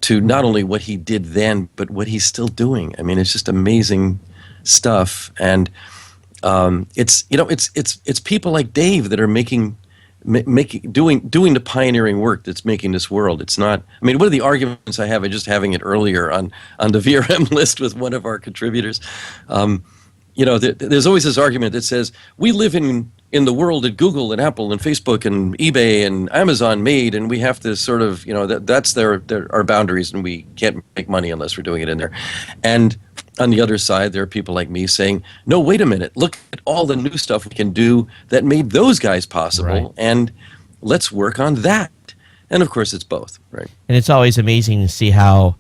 Speaker 3: to not only what he did then, but what he's still doing. I mean, it's just amazing stuff, and it's people like Dave that are doing the pioneering work that's making this world. It's not. I mean, one of the arguments I have, just having it earlier on the VRM list with one of our contributors. There's always this argument that says we live in the world that Google and Apple and Facebook and eBay and Amazon made, and we have to sort of, that's our boundaries, and we can't make money unless we're doing it in there. And on the other side, there are people like me saying, no, wait a minute, look at all the new stuff we can do that made those guys possible, and let's work on that. And of course, it's both, right? And
Speaker 1: it's always amazing to see how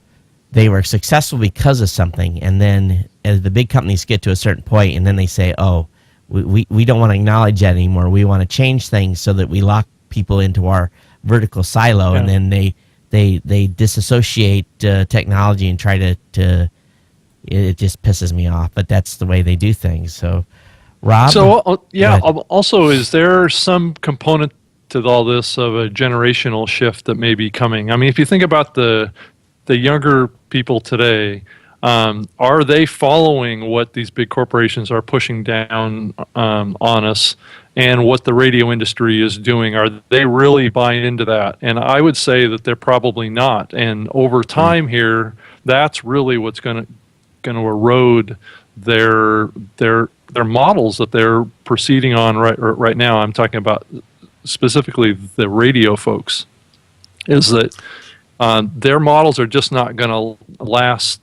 Speaker 1: they were successful because of something, and then as the big companies get to a certain point, and then they say, oh, we don't want to acknowledge that anymore. We want to change things so that we lock people into our vertical silo, and then they disassociate technology and try to it just pisses me off, but that's the way they do things. So, Rob?
Speaker 2: So, also, is there some component to all this of a generational shift that may be coming? I mean, if you think about the younger people today, are they following what these big corporations are pushing down on us and what the radio industry is doing? Are they really buying into that? And I would say that they're probably not. And over time here, that's really what's going to erode their models that they're proceeding on right now. I'm talking about specifically the radio folks. Is that their models are just not going to last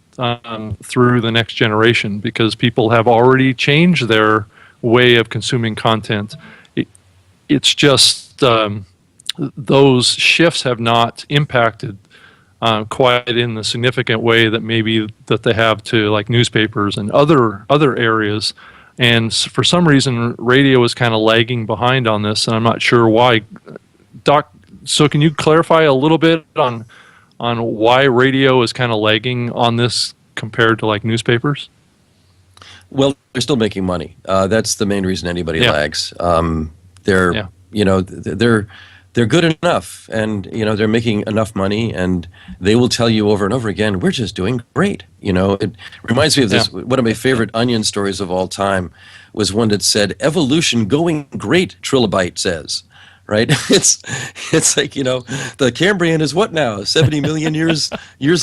Speaker 2: through the next generation because people have already changed their way of consuming content. It's just those shifts have not impacted quite in the significant way that maybe that they have to like newspapers and other areas. And for some reason, radio is kind of lagging behind on this, and I'm not sure why. Doc, so can you clarify a little bit on why radio is kind of lagging on this compared to like newspapers?
Speaker 3: Well, they're still making money. That's the main reason anybody lags. They're they're good enough, and they're making enough money, and they will tell you over and over again, we're just doing great. It reminds me of this. One of my favorite Onion stories of all time was one that said, evolution going great, Trilobite says. Right? It's like, the Cambrian is what now? 70 million years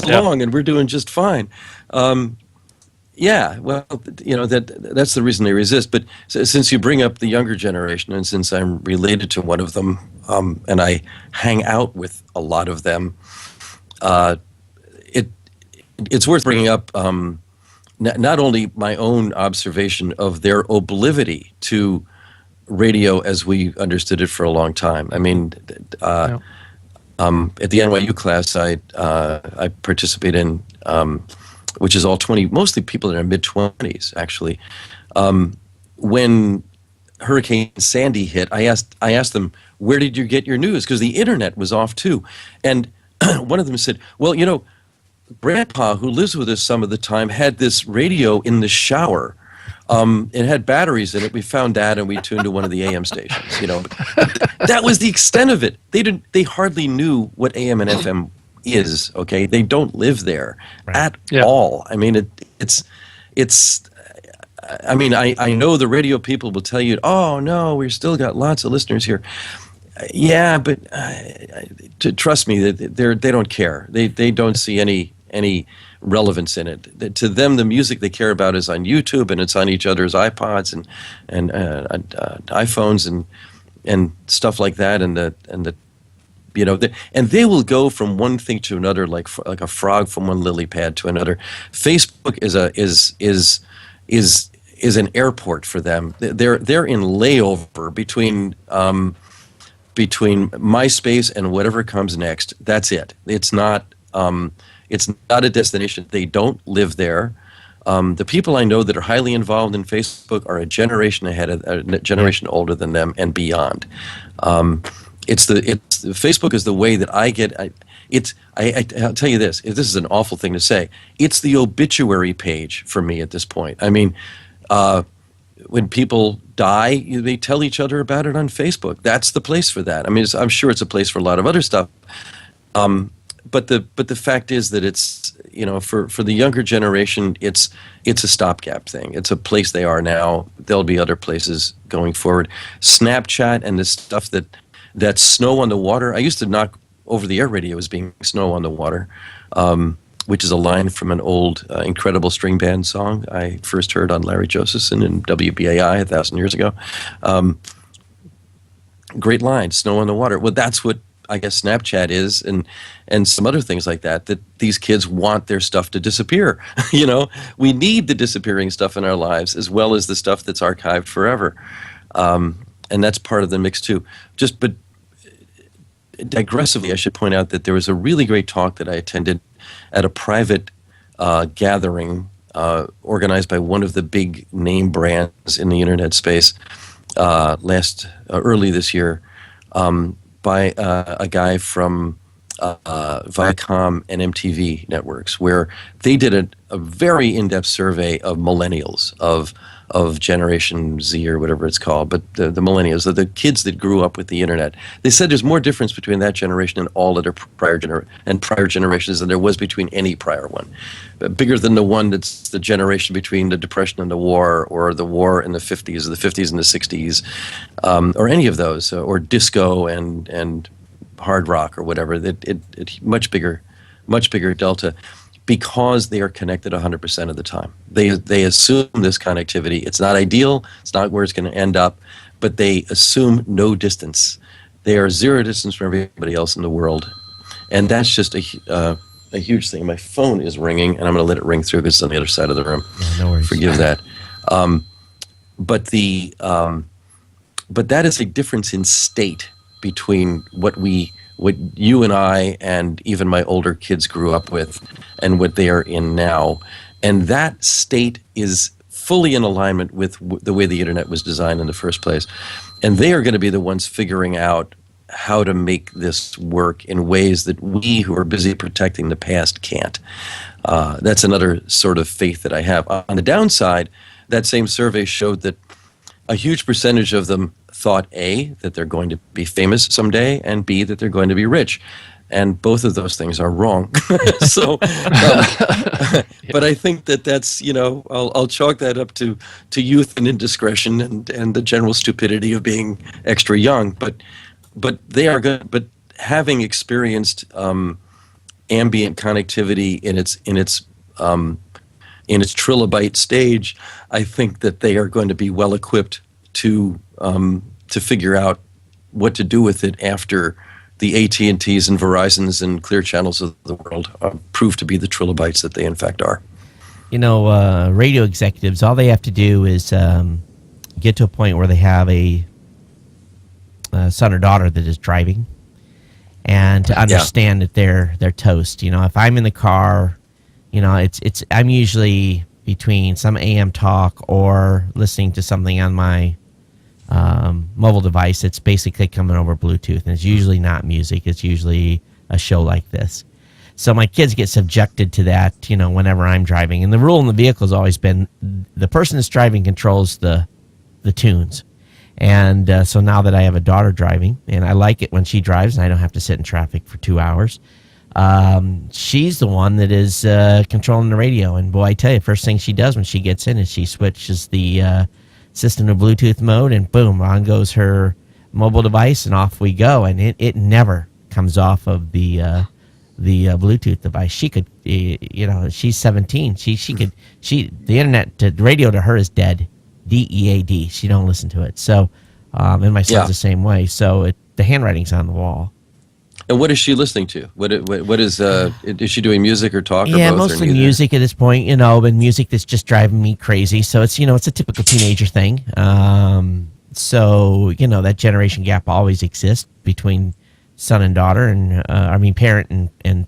Speaker 3: long, and we're doing just fine. Yeah, well, that's the reason they resist. But since you bring up the younger generation, and since I'm related to one of them, and I hang out with a lot of them, it's worth bringing up not only my own observation of their oblivion to radio as we understood it for a long time. I mean, at the NYU class I participate in, which is all mostly people in their mid-20s, actually. When Hurricane Sandy hit, I asked them, where did you get your news? Because the internet was off too. And one of them said, well, Grandpa, who lives with us some of the time, had this radio in the shower. It had batteries in it. We found that, and we tuned to one of the AM stations. That was the extent of it. They hardly knew what AM and FM is. Okay, they don't live there at all. I mean, I mean, I know the radio people will tell you, oh no, we've still got lots of listeners here. Yeah, but trust me, they don't care. They don't see any relevance in it. To them, the music they care about is on YouTube, and it's on each other's iPods and iPhones and stuff like that, and they will go from one thing to another like a frog from one lily pad to another. Facebook is an airport for them. They're in layover between MySpace and whatever comes next. That's it. It's not a destination. They don't live there. The people I know that are highly involved in Facebook are a generation ahead, a generation older than them, and beyond. Facebook is the way that I get. I'll tell you this. This is an awful thing to say. It's the obituary page for me at this point. I mean, when people die, they tell each other about it on Facebook. That's the place for that. I mean, I'm sure it's a place for a lot of other stuff. But the fact is that it's, for the younger generation, it's a stopgap thing. It's a place they are now. There'll be other places going forward. Snapchat and the stuff that's snow on the water. I used to knock over the air radio as being snow on the water, which is a line from an old Incredible String Band song I first heard on Larry Josephson in WBAI 1,000 years ago. Great line, snow on the water. Well, that's what I guess Snapchat is, and some other things like that these kids want their stuff to disappear. We need the disappearing stuff in our lives as well as the stuff that's archived forever. And that's part of the mix too. But digressively, I should point out that there was a really great talk that I attended at a private gathering organized by one of the big name brands in the internet space early this year, by a guy from Viacom and MTV networks, where they did a very in-depth survey of millennials, of Generation Z or whatever it's called, but the millennials, the kids that grew up with the internet. They said there's more difference between that generation and all other prior generations than there was between any prior one. Bigger than the one that's the generation between the Depression and the war, or the war in the 50s, or the 50s and the 60s, or any of those, or disco and hard rock or whatever. It much bigger delta, because they are connected 100% of the time. They assume this connectivity. It's not ideal. It's not where it's going to end up, but they assume no distance. They are zero distance from everybody else in the world, and that's just a huge thing. My phone is ringing, and I'm going to let it ring through because it's on the other side of the room.
Speaker 1: Yeah, no worries.
Speaker 3: Forgive that. But that is a difference in state between what you and I and even my older kids grew up with and what they are in now. And that state is fully in alignment with the way the internet was designed in the first place. And they are going to be the ones figuring out how to make this work in ways that we who are busy protecting the past can't. That's another sort of faith that I have. On the downside, that same survey showed that a huge percentage of them thought A, that they're going to be famous someday, and B, that they're going to be rich. And both of those things are wrong. So, but I think that's, I'll chalk that up to youth and indiscretion and the general stupidity of being extra young. But they are good. But having experienced ambient connectivity in its trilobite stage, I think that they are going to be well equipped to figure out what to do with it after the AT&Ts and Verizons and Clear Channels of the world prove to be the trilobites that they in fact are.
Speaker 1: Radio executives, all they have to do is get to a point where they have a son or daughter that is driving, and to understand that they're toast. If I'm in the car, I'm usually between some AM talk or listening to something on my mobile device. It's basically coming over Bluetooth, and it's usually not music. It's usually a show like this. So my kids get subjected to that, whenever I'm driving. And the rule in the vehicle has always been the person that's driving controls the tunes. And so now that I have a daughter driving, and I like it when she drives and I don't have to sit in traffic for 2 hours, she's the one that is controlling the radio. And boy, I tell you, first thing she does when she gets in is she switches the system to Bluetooth mode, and boom, on goes her mobile device, and off we go. And it never comes off of the Bluetooth device. She could, she's 17. The internet, the radio to her is dead, DEAD. She don't listen to it. So, and my son's the same way. So the handwriting's on the wall.
Speaker 3: And what is she listening to? What is she doing, music or talk?
Speaker 1: Yeah,
Speaker 3: or both,
Speaker 1: mostly music at this point, but music that's just driving me crazy. So it's it's a typical teenager thing. So that generation gap always exists between son and daughter, and parent and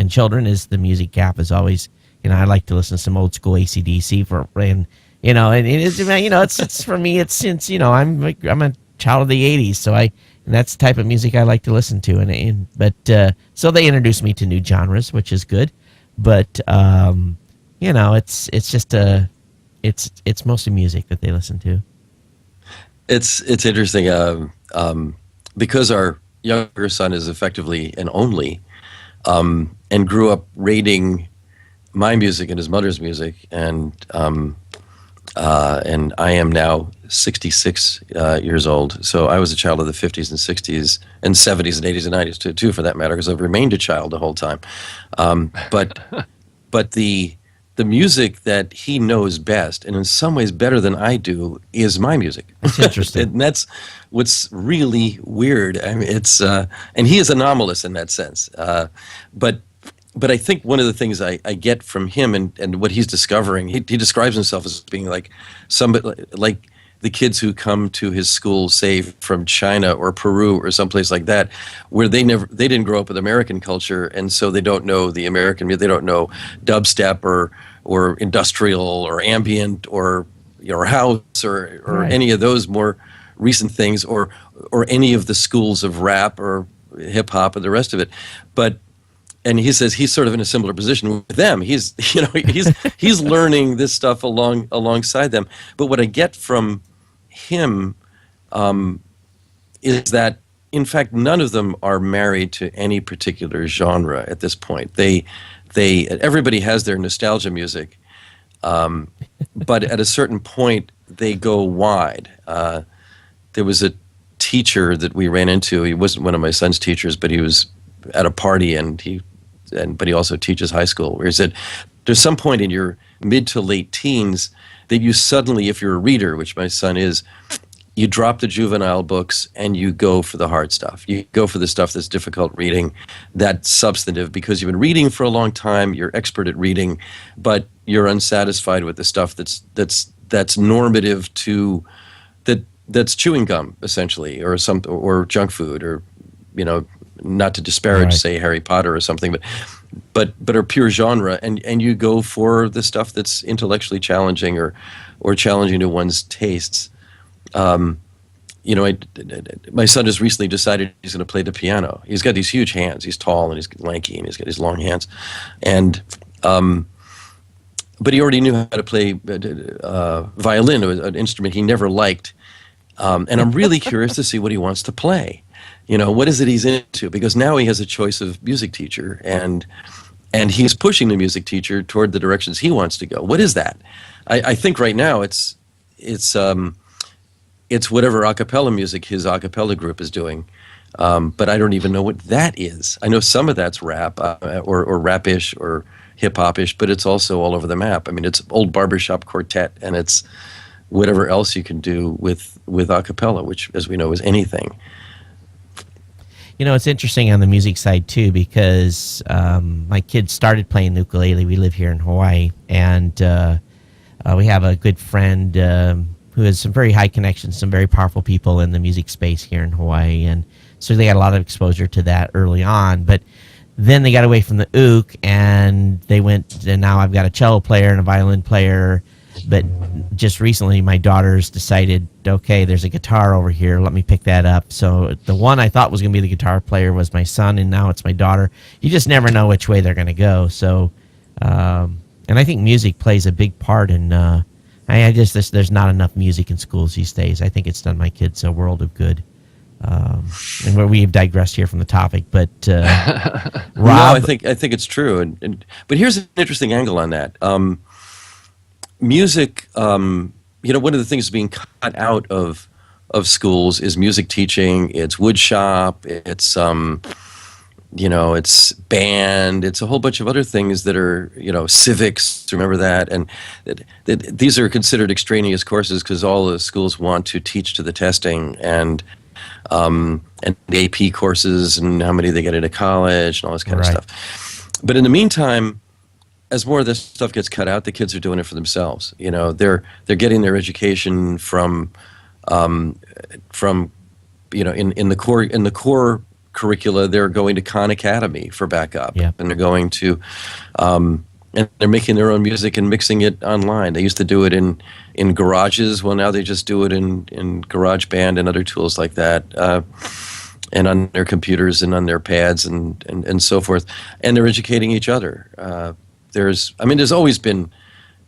Speaker 1: children. Is the music gap is always I like to listen to some old school AC/DC and it's for me. It's since I'm a child of the '80s, so and that's the type of music I like to listen to. But so they introduced me to new genres, which is good. But it's just it's mostly music that they listen to.
Speaker 3: It's interesting because our younger son is effectively an only, and grew up rating my music and his mother's music, and I am now 66 years old. So I was a child of the 50s and 60s and 70s and 80s and 90s too, for that matter, because I've remained a child the whole time. But the music that he knows best, and in some ways better than I do, is my music.
Speaker 1: That's interesting.
Speaker 3: And that's what's really weird. I mean, it's and he is anomalous in that sense. But I think one of the things I get from him and what he's discovering, he describes himself as being like somebody like the kids who come to his school, say from China or Peru or someplace like that, where they didn't grow up with American culture, and so they don't know the American music. They don't know dubstep or industrial or ambient or house or right. Any of those more recent things or any of the schools of rap or hip hop or the rest of it, And he says he's sort of in a similar position with them. He's learning this stuff alongside them. But what I get from him is that, in fact, none of them are married to any particular genre at this point. Everybody has their nostalgia music, but at a certain point they go wide. There was a teacher that we ran into. He wasn't one of my son's teachers, but he was at a party, but he also teaches high school, where he said there's some point in your mid to late teens that you suddenly, if you're a reader, which my son is, you drop the juvenile books and you go for the hard stuff. You go for the stuff that's difficult reading, that's substantive, because you've been reading for a long time, you're expert at reading, but you're unsatisfied with the stuff that's normative to that's chewing gum essentially, or junk food, or not to disparage,
Speaker 1: Right.
Speaker 3: say, Harry Potter or something, but are pure genre, and you go for the stuff that's intellectually challenging or challenging to one's tastes. My son has recently decided he's going to play the piano. He's got these huge hands. He's tall and he's lanky and he's got these long hands, and but he already knew how to play violin, an instrument he never liked. And I'm really curious to see what he wants to play. What is it he's into? Because now he has a choice of music teacher, and he's pushing the music teacher toward the directions he wants to go. What is that? I think right now it's whatever a cappella music his a cappella group is doing. But I don't even know what that is. I know some of that's rap or rap-ish or hip-hop-ish, but it's also all over the map. I mean, it's old barbershop quartet, and it's whatever else you can do with a cappella, which, as we know, is anything.
Speaker 1: It's interesting on the music side, too, because my kids started playing the ukulele. We live here in Hawaii, and we have a good friend who has some very high connections, some very powerful people in the music space here in Hawaii, and so they got a lot of exposure to that early on. But then they got away from the uke, and they went, and now I've got a cello player and a violin player. But just recently, my daughters decided, okay, there's a guitar over here. Let me pick that up. So the one I thought was going to be the guitar player was my son, and now it's my daughter. You just never know which way they're going to go. So, and I think music plays a big part in. There's not enough music in schools these days. I think it's done my kids a world of good. And where we have digressed here from the topic, but Rob,
Speaker 3: no, I think it's true. But here's an interesting angle on that. Music, one of the things being cut out of schools is music teaching. It's wood shop. It's it's band. It's a whole bunch of other things that are civics. Remember that? And these are considered extraneous courses because all the schools want to teach to the testing and the AP courses and how many they get into college and all this kind of stuff. But in the meantime, as more of this stuff gets cut out, the kids are doing it for themselves. They're getting their education from in the core curricula. They're going to Khan Academy for backup, and they're going to and they're making their own music and mixing it online. They used to do it in garages. Well, now they just do it in GarageBand and other tools like that. And on their computers and on their pads and so forth. And they're educating each other. There's always been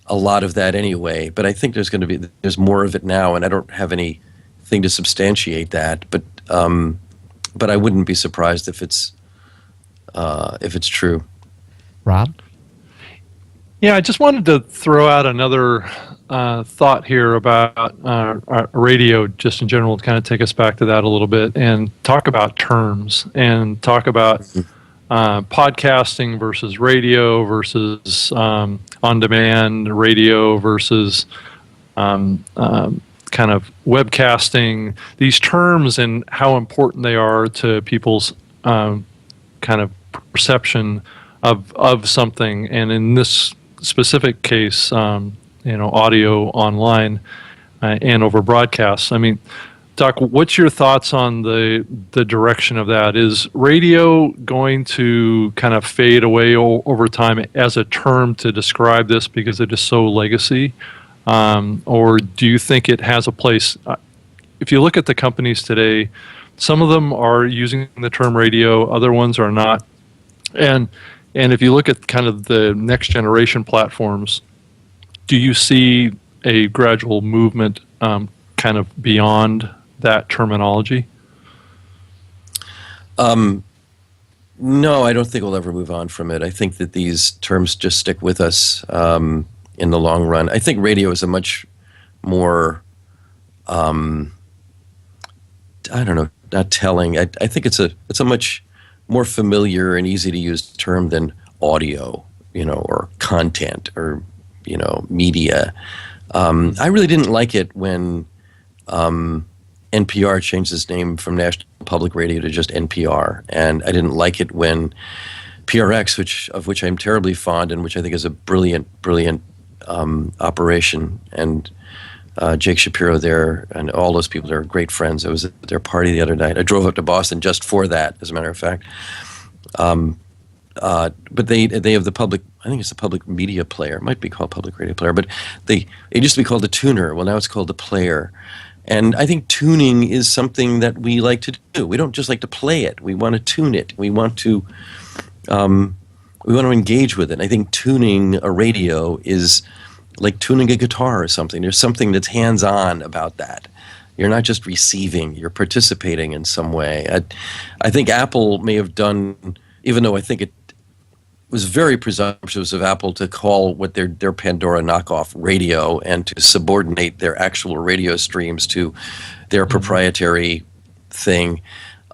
Speaker 3: a lot of that anyway, but I think there's more of it now, and I don't have anything to substantiate that. But I wouldn't be surprised if it's true.
Speaker 1: Rob?
Speaker 2: Yeah, I just wanted to throw out another thought here about radio, just in general, to kind of take us back to that a little bit and talk about terms and talk about podcasting versus radio versus on-demand radio versus kind of webcasting. These terms and how important they are to people's kind of perception of something, and in this specific case, audio online and over broadcasts. I mean, Doc, what's your thoughts on the direction of that? Is radio going to kind of fade away over time as a term to describe this because it is so legacy? Or do you think it has a place? If you look at the companies today, some of them are using the term radio, other ones are not. And if you look at kind of the next generation platforms, do you see a gradual movement kind of beyond that terminology?
Speaker 3: No, I don't think we'll ever move on from it. I think that these terms just stick with us in the long run. I think radio is a much more, I don't know, not telling. I think it's a much more familiar and easy to use term than audio, or content or, media. I really didn't like it when NPR changed its name from National Public Radio to just NPR, and I didn't like it when PRX, of which I'm terribly fond and which I think is a brilliant operation, and Jake Shapiro there, and all those people. They're great friends. I was at their party the other night. I drove up to Boston just for that, as a matter of fact. But they have the public, I think it's the public media player. It might be called public radio player, but it used to be called the tuner. Well, now it's called the player. And I think tuning is something that we like to do. We don't just like to play it. We want to tune it. We want to engage with it. And I think tuning a radio is like tuning a guitar or something. There's something that's hands-on about that. You're not just receiving. You're participating in some way. I think Apple may have done, even though I think it was very presumptuous of Apple to call what their Pandora knockoff radio and to subordinate their actual radio streams to their proprietary thing.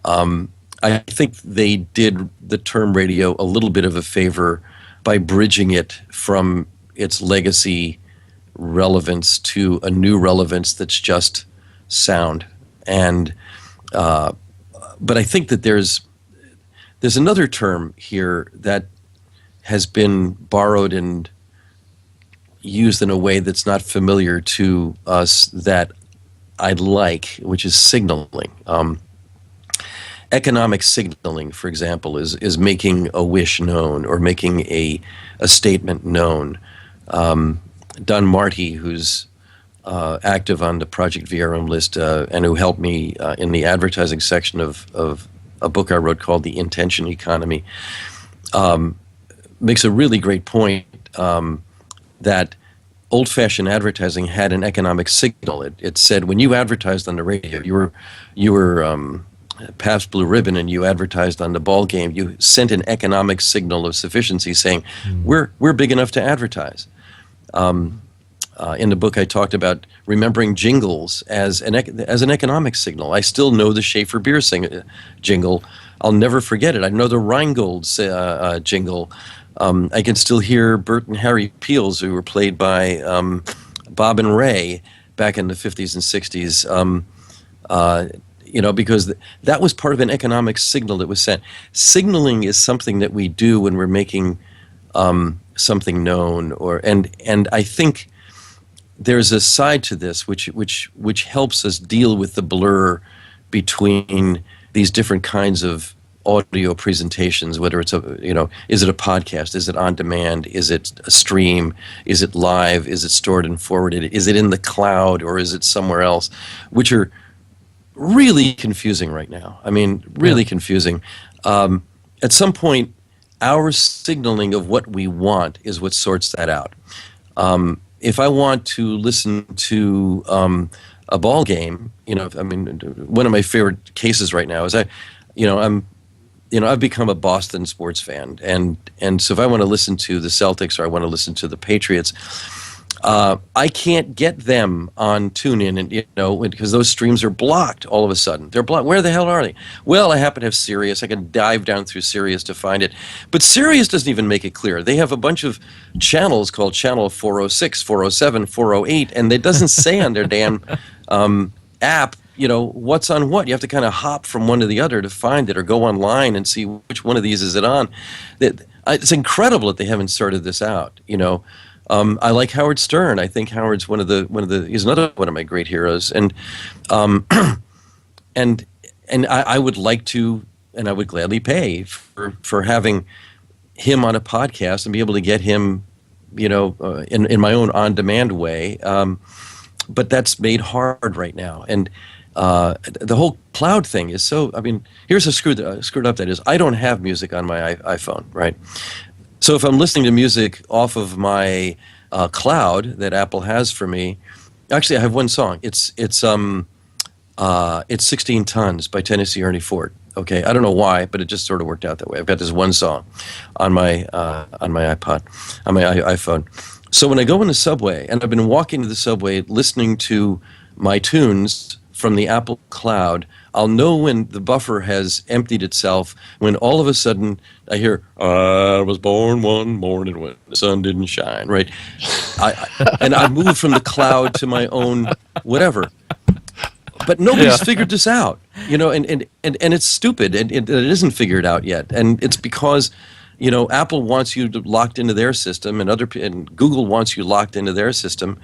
Speaker 3: I think they did the term radio a little bit of a favor by bridging it from its legacy relevance to a new relevance that's just sound. And but I think that there's another term here that has been borrowed and used in a way that's not familiar to us that I'd like, which is signaling. Economic signaling, for example, is making a wish known or making a statement known. Don Marty, who's active on the Project VRM list and who helped me in the advertising section of a book I wrote called The Intention Economy, makes a really great point that old-fashioned advertising had an economic signal. It said when you advertised on the radio, you were Pabst Blue Ribbon and you advertised on the ball game, you sent an economic signal of sufficiency saying, we're big enough to advertise. In the book, I talked about remembering jingles as an economic signal. I still know the Schaefer beer jingle. I'll never forget it. I know the Rheingold's jingle. I can still hear Bert and Harry Peels, who were played by Bob and Ray back in the 50s and 60s. Because that was part of an economic signal that was sent. Signaling is something that we do when we're making something known, and I think there's a side to this which helps us deal with the blur between these different kinds of audio presentations, whether it's is it a podcast, is it on demand, is it a stream, is it live, is it stored and forwarded, is it in the cloud, or is it somewhere else, which are really confusing right now. I mean, really confusing. At some point, our signaling of what we want is what sorts that out. If I want to listen to a ball game, one of my favorite cases right now is I've become a Boston sports fan, and so if I want to listen to the Celtics or I want to listen to the Patriots, I can't get them on TuneIn, and because those streams are blocked all of a sudden. They're blocked. Where the hell are they? Well, I happen to have Sirius. I can dive down through Sirius to find it. But Sirius doesn't even make it clear. They have a bunch of channels called Channel 406, 407, 408, and it doesn't say on their damn app, what's on what. You have to kind of hop from one to the other to find it or go online and see which one of these is it on. It's incredible that they haven't sorted this out, I like Howard Stern. I think Howard's he's another one of my great heroes, and I would like to, and I would gladly pay for having him on a podcast and be able to get him, in my own on-demand way. But that's made hard right now, and the whole cloud thing is so. I mean, here's how screwed up that is. I don't have music on my iPhone, right? So if I'm listening to music off of my cloud that Apple has for me, actually I have one song. It's 16 Tons by Tennessee Ernie Ford. Okay, I don't know why, but it just sort of worked out that way. I've got this one song on my iPod, on my iPhone. So when I go in the subway, and I've been walking to the subway listening to my tunes from the Apple Cloud, I'll know when the buffer has emptied itself, when all of a sudden I hear, I was born one morning when the sun didn't shine, right? And I moved from the cloud to my own whatever. But nobody's figured this out, and it's stupid, and it isn't figured out yet. And it's because, Apple wants you locked into their system, and Google wants you locked into their system.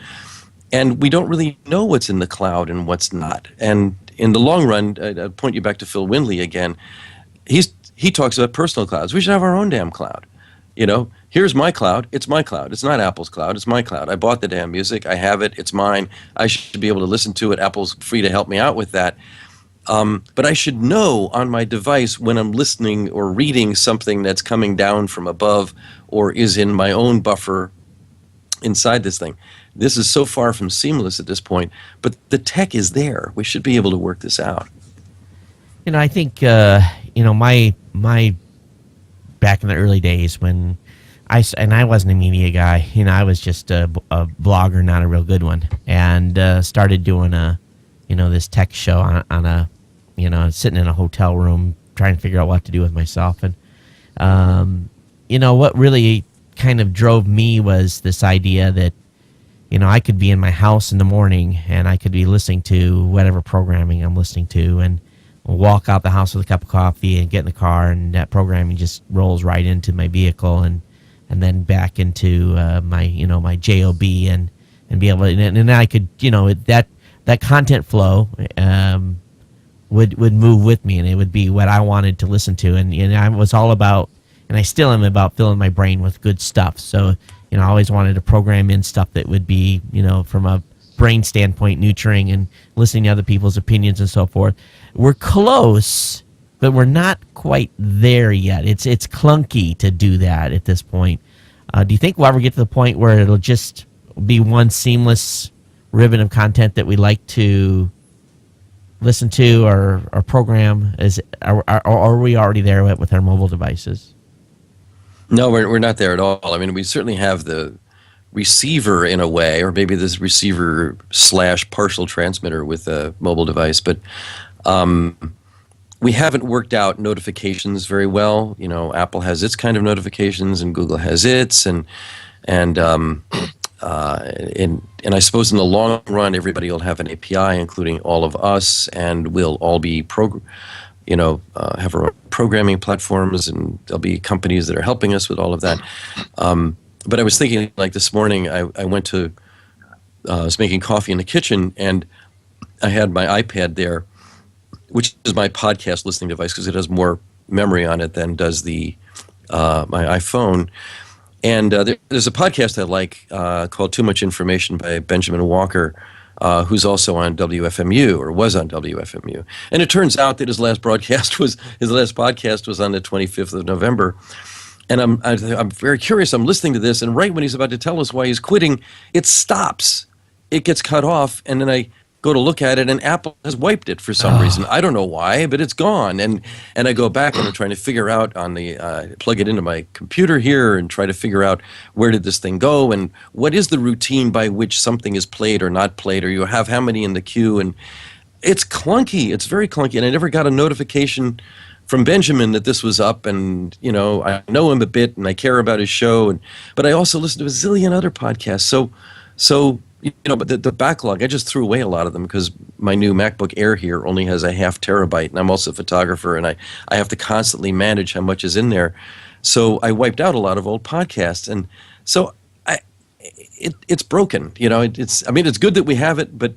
Speaker 3: And we don't really know what's in the cloud and what's not. And in the long run, I'd point you back to Phil Windley again. He talks about personal clouds. We should have our own damn cloud. You know, here's my cloud. It's my cloud. It's not Apple's cloud. It's my cloud. I bought the damn music. I have it. It's mine. I should be able to listen to it. Apple's free to help me out with that. But I should know on my device when I'm listening or reading something that's coming down from above or is in my own buffer inside this thing. This is so far from seamless at this point, but the tech is there. We should be able to work this out.
Speaker 1: You know, I think my back in the early days when I wasn't a media guy. You know, I was just a blogger, not a real good one, and started doing this tech show on a sitting in a hotel room trying to figure out what to do with myself. And what really kind of drove me was this idea that I could be in my house in the morning and I could be listening to whatever programming I'm listening to and walk out the house with a cup of coffee and get in the car, and that programming just rolls right into my vehicle and then back into my job and be able to, and then I could that content flow would move with me, and it would be what I wanted to listen to, and I was all about, and I still am about filling my brain with good stuff. So I always wanted to program in stuff that would be from a brain standpoint nurturing and listening to other people's opinions and so forth. We're close, but we're not quite there yet. It's clunky to do that at this point. Do you think we'll ever get to the point where it'll just be one seamless ribbon of content that we like to listen to or program? Are we already there with our mobile devices?
Speaker 3: No, we're not there at all. I mean, we certainly have the receiver in a way, or maybe this receiver / partial transmitter with a mobile device, but we haven't worked out notifications very well. Apple has its kind of notifications, and Google has its, and I suppose in the long run, everybody will have an API, including all of us, and we'll all be have our own programming platforms, and there'll be companies that are helping us with all of that. But I was thinking, like this morning, I was making coffee in the kitchen, and I had my iPad there, which is my podcast listening device because it has more memory on it than does my iPhone. And there's a podcast I like called Too Much Information by Benjamin Walker, who's also on WFMU, or was on WFMU. And it turns out that his last podcast was on the 25th of November. And I'm very curious. I'm listening to this, and right when he's about to tell us why he's quitting, it stops. It gets cut off, and then I go to look at it, and Apple has wiped it for some reason. I don't know why, but it's gone. And I go back, and I'm trying to figure out plug it into my computer here and try to figure out where did this thing go, and what is the routine by which something is played or not played, or you have how many in the queue. And it's clunky. It's very clunky, and I never got a notification from Benjamin that this was up, and I know him a bit, and I care about his show, but I also listen to a zillion other podcasts. So but the backlog, I just threw away a lot of them because my new MacBook Air here only has a 0.5 terabyte, and I'm also a photographer, and I have to constantly manage how much is in there. So I wiped out a lot of old podcasts, and so it's broken. It's good that we have it, but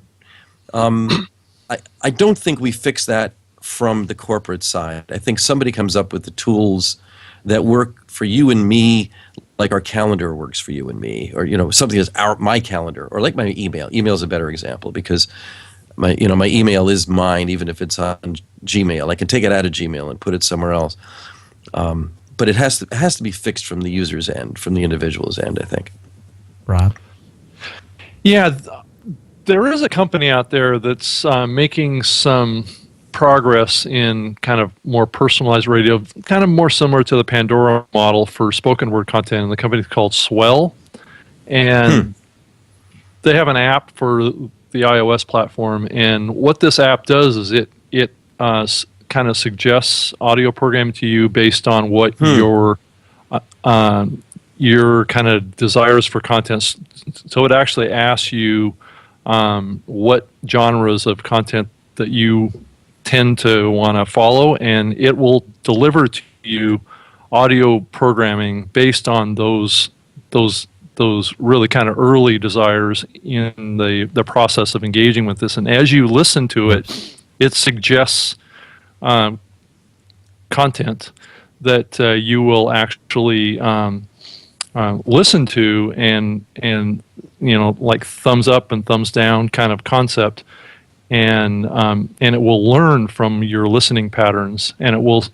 Speaker 3: I don't think we fix that from the corporate side. I think somebody comes up with the tools that work for you and me, like our calendar works for you and me, or something that's my calendar, or like my email. Email is a better example because my email is mine, even if it's on Gmail. I can take it out of Gmail and put it somewhere else. But it has to be fixed from the user's end, from the individual's end, I think.
Speaker 1: Rob?
Speaker 2: Yeah, there is a company out there that's making some progress in kind of more personalized radio, kind of more similar to the Pandora model for spoken word content, and the company is called Swell. And they have an app for the iOS platform, and what this app does is it kind of suggests audio programming to you based on what your kind of desires for content. So it actually asks you what genres of content that you tend to want to follow, and it will deliver to you audio programming based on those those really kind of early desires in the process of engaging with this. And as you listen to it, it suggests content that you will actually listen to, and like thumbs up and thumbs down kind of concept, and it will learn from your listening patterns, and it will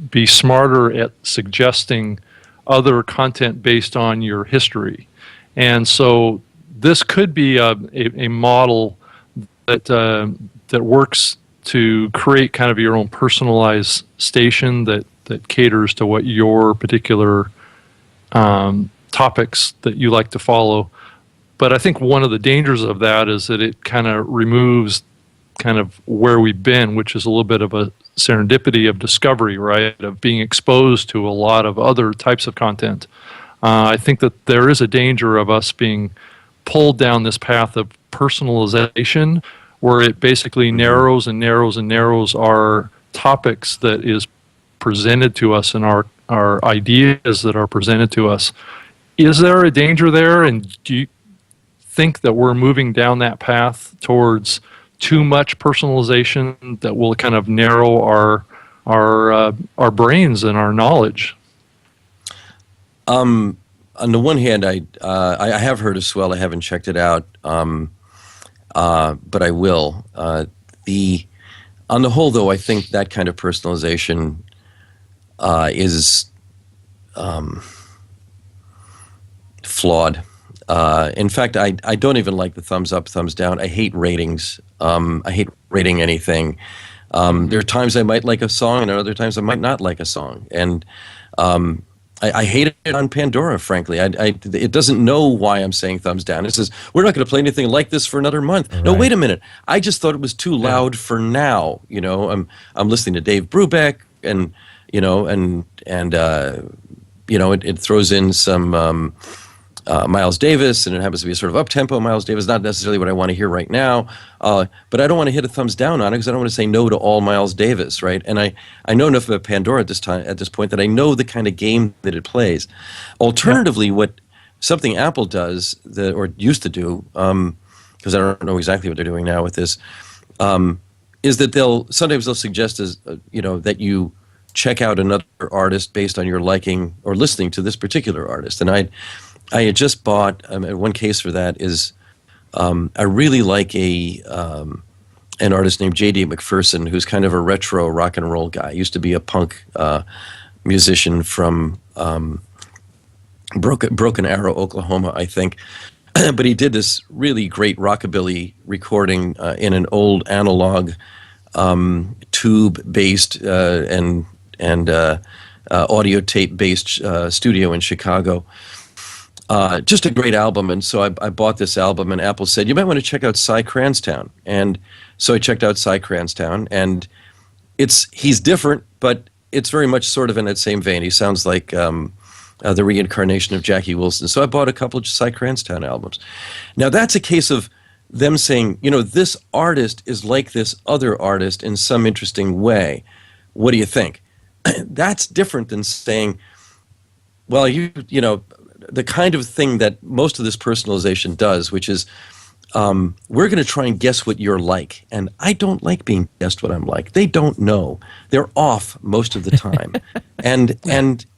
Speaker 2: be smarter at suggesting other content based on your history. And so this could be a model that works to create kind of your own personalized station that caters to what your particular topics that you like to follow. But I think one of the dangers of that is that it kind of removes kind of where we've been, which is a little bit of a serendipity of discovery, right? Of being exposed to a lot of other types of content. I think that there is a danger of us being pulled down this path of personalization, where it basically narrows and narrows and narrows our topics that is presented to us and our ideas that are presented to us. Is there a danger there? And do you think that we're moving down that path towards too much personalization that will kind of narrow our brains and our knowledge?
Speaker 3: On the one hand, I have heard of Swell. I haven't checked it out, but I will. On the whole, though, I think that kind of personalization is flawed. In fact, I don't even like the thumbs up, thumbs down. I hate ratings. I hate rating anything. There are times I might like a song, and other times I might not like a song. And I hate it on Pandora, frankly. It doesn't know why I'm saying thumbs down. It says, we're not going to play anything like this for another month. Right. No, wait a minit. I just thought it was too loud for now. I'm listening to Dave Brubeck, and it throws in some Miles Davis, and it happens to be a sort of up-tempo Miles Davis, not necessarily what I want to hear right now, but I don't want to hit a thumbs down on it because I don't want to say no to all Miles Davis, right? And I know enough about Pandora at this point that I know the kind of game that it plays. Alternatively, what something Apple does, or used to do, because I don't know exactly what they're doing now with this, is that sometimes they'll suggest that you check out another artist based on your liking or listening to this particular artist. And I had just bought, one case for that is, I really like an artist named J.D. McPherson, who's kind of a retro rock and roll guy. He used to be a punk musician from Broken Arrow, Oklahoma, I think. But he did this really great rockabilly recording in an old analog tube-based and audio tape-based studio in Chicago. Just a great album, and so I bought this album, and Apple said, you might want to check out Cy Cranstown. And so I checked out Cy Cranstown, and he's different, but it's very much sort of in that same vein. He sounds like the reincarnation of Jackie Wilson. So I bought a couple of Cy Cranstown albums. Now that's a case of them saying, this artist is like this other artist in some interesting way. What do you think? That's different than saying, well, the kind of thing that most of this personalization does, which is we're going to try and guess what you're like. And I don't like being guessed what I'm like. They don't know. They're off most of the time. and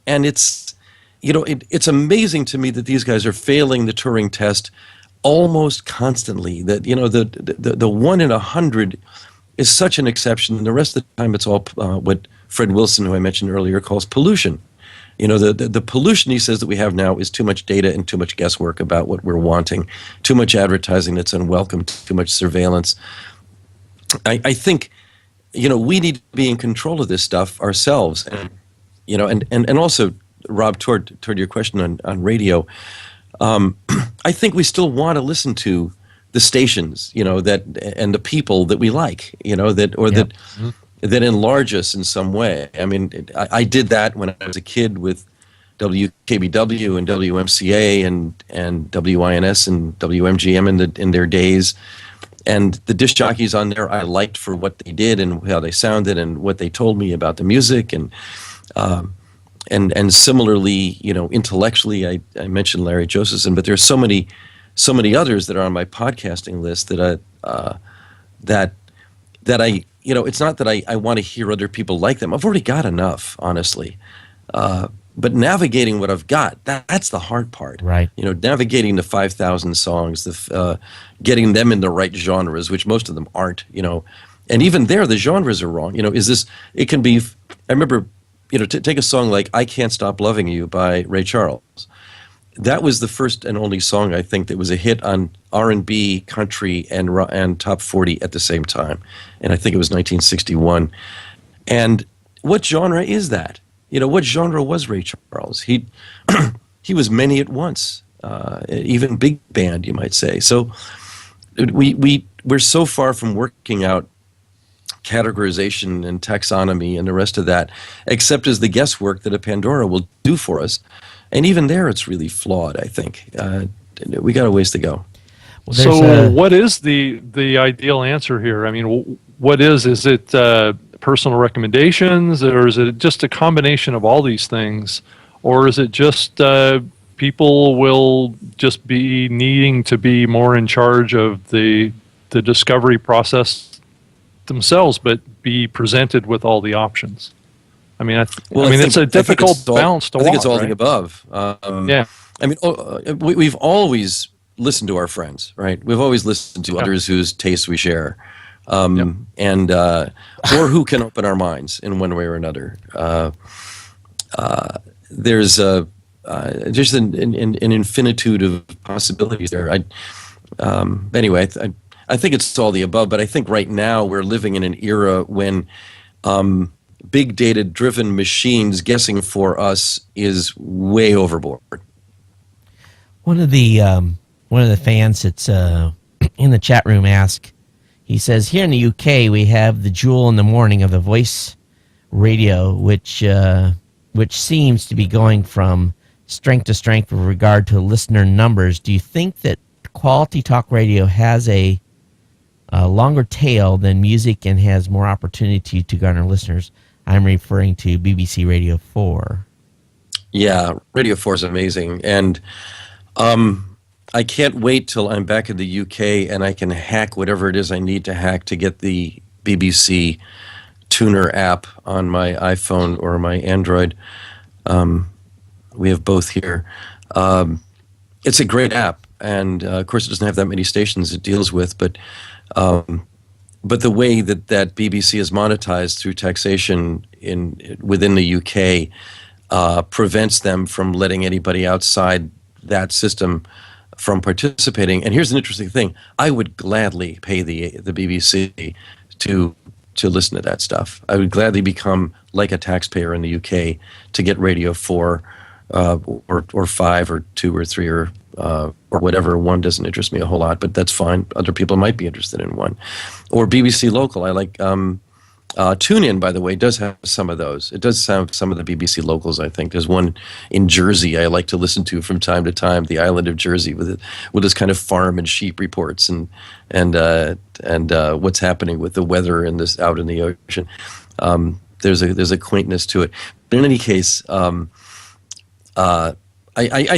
Speaker 3: it's, it's amazing to me that these guys are failing the Turing test almost constantly. That, the 1 in 100 is such an exception. And the rest of the time it's all what Fred Wilson, who I mentioned earlier, calls pollution. The pollution he says that we have now is too much data and too much guesswork about what we're wanting, too much advertising that's unwelcome, too much surveillance. I think, we need to be in control of this stuff ourselves. And also, Rob, toward your question on radio, I think we still want to listen to the stations, and the people that we like, that enlarge us in some way. I mean, I did that when I was a kid with WKBW and WMCA and WINS and WMGM in their days. And the disc jockeys on there I liked for what they did and how they sounded and what they told me about the music. And and similarly, intellectually, I mentioned Larry Josephson, but there's so many others that are on my podcasting list that I it's not that I want to hear other people like them. I've already got enough, honestly. But navigating what I've got, that's the hard part.
Speaker 1: Right.
Speaker 3: Navigating the 5,000 songs, getting them in the right genres, which most of them aren't, And even there, the genres are wrong. It can be, I remember, take a song like I Can't Stop Loving You by Ray Charles. That was the first and only song, I think, that was a hit on R&B, country, and top 40 at the same time. And I think it was 1961. And what genre is that? What genre was Ray Charles? He was many at once, even big band, you might say. So we're so far from working out categorization and taxonomy and the rest of that, except as the guesswork that a Pandora will do for us. And even there, it's really flawed, I think. We got a ways to go.
Speaker 2: Well, so what is the ideal answer here? I mean, what is it personal recommendations, or is it just a combination of all these things? Or is it just people will just be needing to be more in charge of the discovery process themselves, but be presented with all the options? I mean, it's a difficult balance to walk.
Speaker 3: I think it's all
Speaker 2: right?
Speaker 3: the above.
Speaker 2: Yeah.
Speaker 3: I mean, we've always listened to our friends, right? We've always listened to others whose tastes we share, and or who can open our minds in one way or another. There's just an infinitude of possibilities there. Anyway, I think it's all the above, but I think right now we're living in an era when big data-driven machines guessing for us is way overboard.
Speaker 1: One of the fans that's in the chat room asked, he says, here in the UK we have the jewel in the morning of the voice radio, which seems to be going from strength to strength with regard to listener numbers. Do you think that quality talk radio has a longer tail than music and has more opportunity to garner listeners? I'm referring to BBC Radio 4.
Speaker 3: Yeah, Radio 4 is amazing. And I can't wait till I'm back in the UK and I can hack whatever it is I need to hack to get the BBC Tuner app on my iPhone or my Android. We have both here. It's a great app. And, of course, it doesn't have that many stations it deals with, but the way that BBC is monetized through taxation within the UK prevents them from letting anybody outside that system from participating. And here's an interesting thing: I would gladly pay the BBC to listen to that stuff. I would gladly become like a taxpayer in the UK to get Radio 4 or 5 or 2 or 3 or whatever. One doesn't interest me a whole lot, but that's fine. Other people might be interested in one. Or BBC Local. I like TuneIn, by the way, does have some of those. It does have some of the BBC locals, I think. There's one in Jersey I like to listen to from time to time, the island of Jersey, with its kind of farm and sheep reports and what's happening with the weather in this out in the ocean. There's a quaintness to it. But in any case, I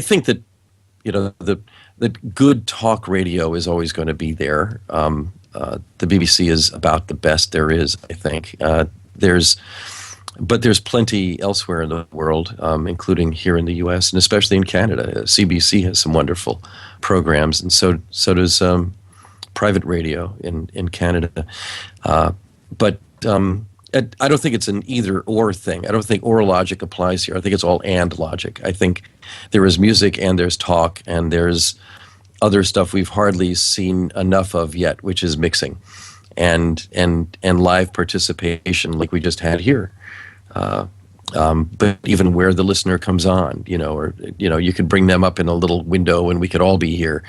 Speaker 3: think that the good talk radio is always going to be there. The BBC is about the best there is, I think. But there's plenty elsewhere in the world, including here in the U.S. and especially in Canada. CBC has some wonderful programs, and so does private radio in Canada. But I don't think it's an either-or thing. I don't think or logic applies here. I think it's all and logic. I think there is music and there's talk and there's other stuff we've hardly seen enough of yet, which is mixing and live participation like we just had here. But even where the listener comes on, you could bring them up in a little window and we could all be here.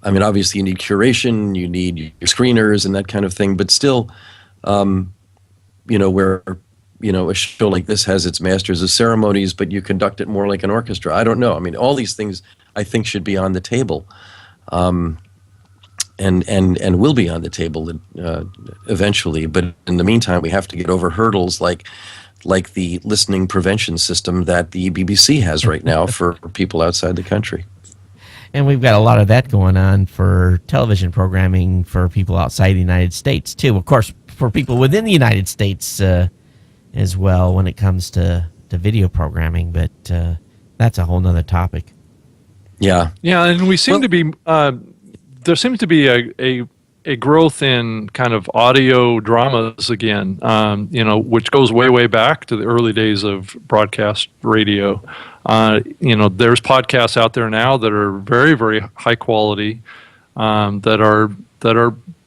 Speaker 3: Obviously you need curation, you need your screeners and that kind of thing, but still, where, a show like this has its masters of ceremonies, but you conduct it more like an orchestra. I don't know. I mean, all these things I think should be on the table, and will be on the table eventually. But in the meantime, we have to get over hurdles like like the listening prevention system that the BBC has right now for people outside the country.
Speaker 1: And we've got a lot of that going on for television programming for people outside the United States, too. Of course, for people within the United States as well when it comes to video programming. But that's a whole nother topic.
Speaker 3: Yeah.
Speaker 2: Yeah, and we seem to be, there seems to be a growth in kind of audio dramas again, which goes way, way back to the early days of broadcast radio. There's podcasts out there now that are very, very high quality, that are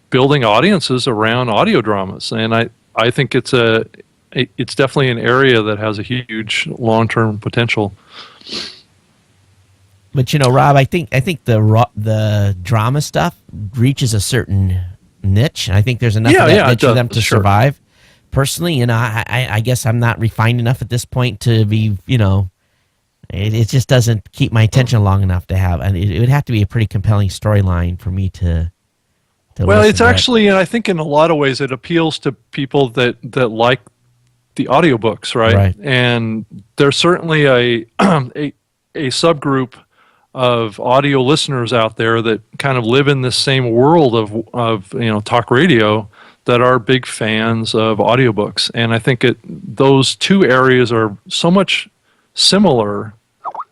Speaker 2: building audiences around audio dramas, and I think it's definitely an area that has a huge long-term potential.
Speaker 1: But Rob, I think the drama stuff reaches a certain niche. I think there's enough of that niche for them to survive. Personally, I guess I'm not refined enough at this point to be, it just doesn't keep my attention long enough to have, and it would have to be a pretty compelling storyline for me to.
Speaker 2: Well, it's actually, and I think in a lot of ways, it appeals to people that like the audiobooks, right? And there's certainly a subgroup of audio listeners out there that kind of live in this same world of talk radio that are big fans of audiobooks. And I think those two areas are so much similar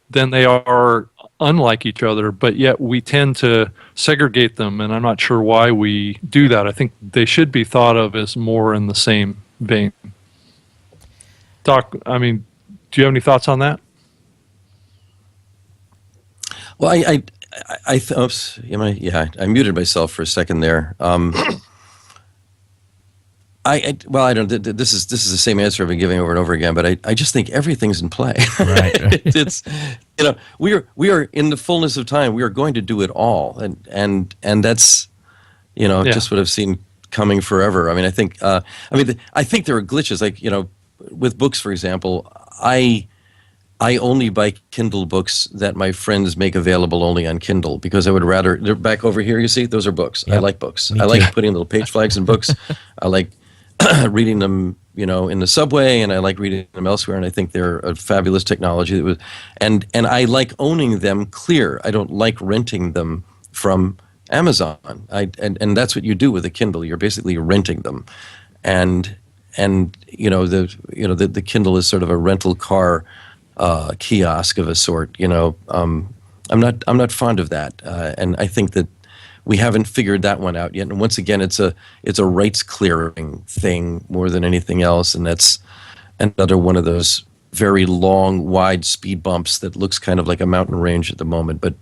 Speaker 2: than they are unlike each other, but yet we tend to segregate them, and I'm not sure why we do that. I think they should be thought of as more in the same vein. Doc, do you have any thoughts on that?
Speaker 3: Well, I muted myself for a second there. I don't. This is the same answer I've been giving over and over again, but I just think everything's in play.
Speaker 1: Right.
Speaker 3: It's we are in the fullness of time. We are going to do it all, and that's just what I've seen coming forever. I think I think there are glitches, like with books, for example. I only buy Kindle books that my friends make available only on Kindle, because I would rather. They're back over here. You see, those are books. Yep. I like books. I like putting little page flags in books. I like reading them, in the subway, and I like reading them elsewhere. And I think they're a fabulous technology. And I like owning them clear. I don't like renting them from Amazon. And that's what you do with a Kindle. You're basically renting them, and the Kindle is sort of a rental car kiosk of a sort. I'm not fond of that, and I think that we haven't figured that one out yet. And once again, it's a rights clearing thing more than anything else, and that's another one of those very long, wide speed bumps that looks kind of like a mountain range at the moment. But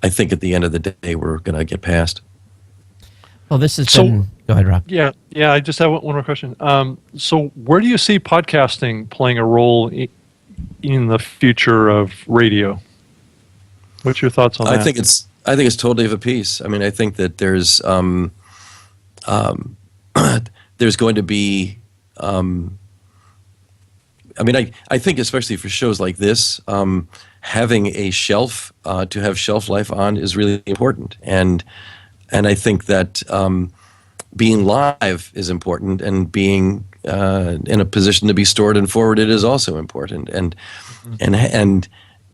Speaker 3: I think at the end of the day, we're going to get past.
Speaker 1: Well, this is go ahead, Rob.
Speaker 2: Yeah. I just have one more question. So, where do you see podcasting playing a role in the future of radio? What's your thoughts on that?
Speaker 3: I think it's totally of a piece. I think that there's going to be. I think especially for shows like this, having a shelf to have shelf life on is really important, and I think that being live is important, and being in a position to be stored and forwarded is also important, and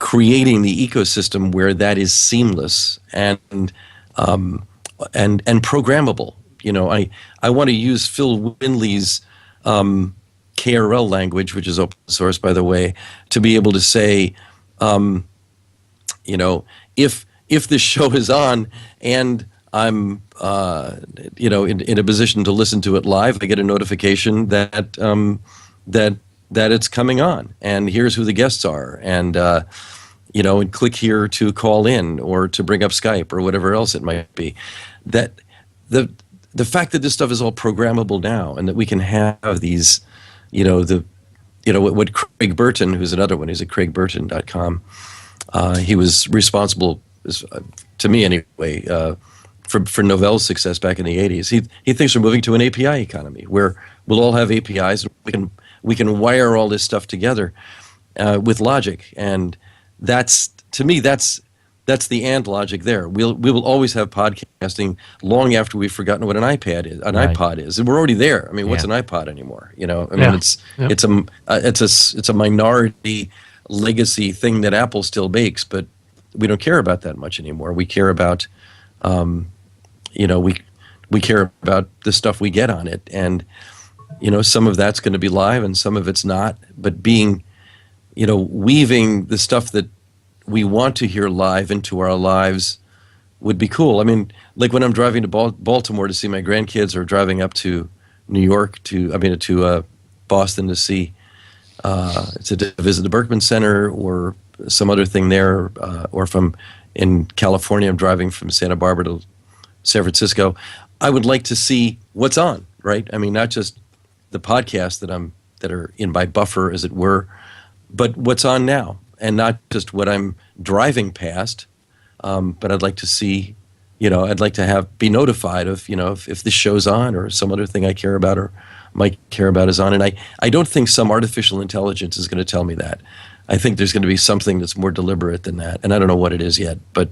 Speaker 3: creating the ecosystem where that is seamless and programmable. I want to use Phil Windley's KRL language, which is open source, by the way, to be able to say, if this show is on and I'm in a position to listen to it live, I get a notification that it's coming on, and here's who the guests are, and and click here to call in or to bring up Skype or whatever else it might be. That the fact that this stuff is all programmable now, and that we can have these, what Craig Burton, who's another one, he's at craigburton.com. He was responsible, to me anyway, for Novell's success back in the 80s. He thinks we're moving to an API economy where we'll all have APIs. We can wire all this stuff together with logic, and to me that's that's the and logic there. We will always have podcasting long after we've forgotten what an iPad is,
Speaker 1: Right.
Speaker 3: iPod is. And we're already there. I mean, what's
Speaker 1: Yeah.
Speaker 3: an iPod anymore? You know, I mean,
Speaker 2: Yeah.
Speaker 3: it's a minority legacy thing that Apple still makes, but we don't care about that much anymore. We care about, we care about the stuff we get on it, and some of that's going to be live and some of it's not. But being, weaving the stuff that we want to hear live into our lives would be cool. I mean, like when I'm driving to Baltimore to see my grandkids, or driving up to New York to Boston to see to visit the Berkman Center or some other thing there, or in California, I'm driving from Santa Barbara to San Francisco. I would like to see what's on, right? I mean, not just the podcasts that are in my buffer, as it were, but what's on now, and not just what I'm driving past. But I'd like to see, I'd like to be notified of, if this show's on or some other thing I care about or might care about is on. And I don't think some artificial intelligence is going to tell me that. I think there's going to be something that's more deliberate than that, and I don't know what it is yet. But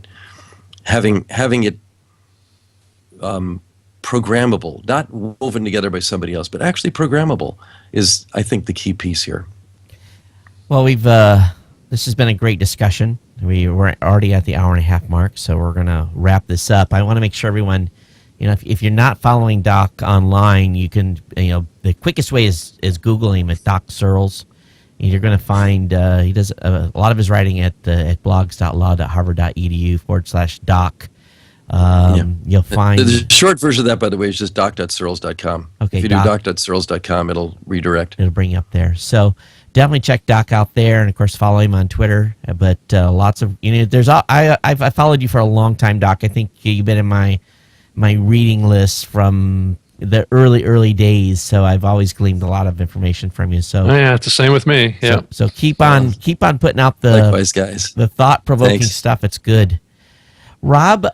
Speaker 3: having it programmable, not woven together by somebody else, but actually programmable, is, I think, the key piece here.
Speaker 1: Well, this has been a great discussion. We're already at the hour and a half mark, so we're going to wrap this up. I want to make sure everyone, if you're not following Doc online, you can, the quickest way is Googling him at Doc Searls. You're going to find he does a lot of his writing at blogs.law.harvard.edu/doc. You'll find
Speaker 3: the short version of that, by the way, is just doc.searls.com.
Speaker 1: Okay,
Speaker 3: if you do doc.searls.com, it'll redirect.
Speaker 1: It'll bring you up there. So definitely check Doc out there, and of course follow him on Twitter. But lots of I've followed you for a long time, Doc. I think you've been in my reading list from the early days, so I've always gleaned a lot of information from you. So
Speaker 2: yeah, it's the same with me. Yeah.
Speaker 1: So keep on putting out
Speaker 3: likewise, guys.
Speaker 1: The thought-provoking
Speaker 3: Thanks.
Speaker 1: stuff. It's good. Rob,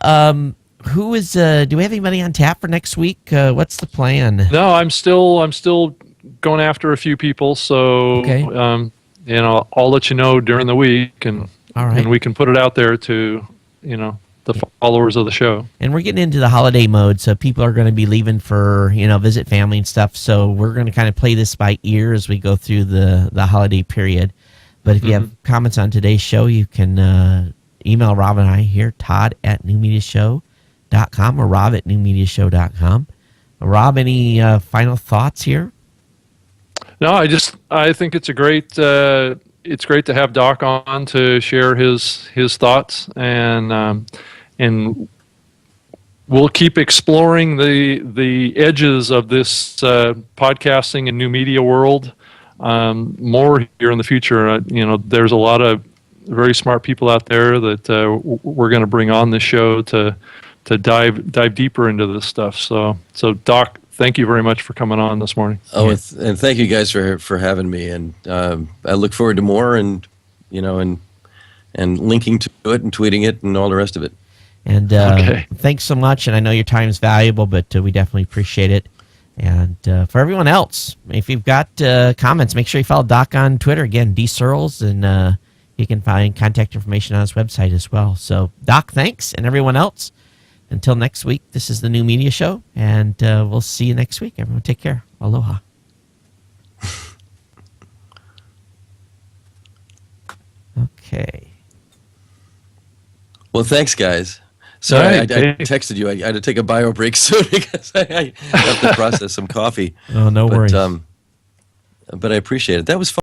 Speaker 1: who is? Do we have anybody on tap for next week? What's the plan?
Speaker 2: No, I'm still going after a few people. So
Speaker 1: Okay.
Speaker 2: I'll let you know during the week, and
Speaker 1: All right.
Speaker 2: and we can put it out there to the followers of the show.
Speaker 1: And we're getting into the holiday mode, so people are going to be leaving for visit family and stuff. So we're going to kind of play this by ear as we go through the holiday period. But if you have comments on today's show, you can email Rob and I here, Todd@newmediashow.com or Rob@newmediashow.com. Rob, any final thoughts here?
Speaker 2: No, I think it's great to have Doc on to share his thoughts, and we'll keep exploring the edges of this podcasting and new media world more here in the future. There's a lot of very smart people out there that we're going to bring on this show to dive deeper into this stuff. So Doc, thank you very much for coming on this morning.
Speaker 3: Oh, and thank you guys for having me. And I look forward to more, and linking to it and tweeting it and all the rest of it.
Speaker 1: And
Speaker 2: Okay.
Speaker 1: Thanks so much. And I know your time is valuable, but we definitely appreciate it. And for everyone else, if you've got comments, make sure you follow Doc on Twitter. Again, D Searls, and you can find contact information on his website as well. So, Doc, thanks. And everyone else, until next week, this is the New Media Show, and we'll see you next week. Everyone take care. Aloha. Okay.
Speaker 3: Well, thanks, guys. Sorry,
Speaker 2: All right,
Speaker 3: I texted you. I had to take a bio break soon because I have to process some coffee.
Speaker 1: Oh, no worries.
Speaker 3: But I appreciate it. That was fun.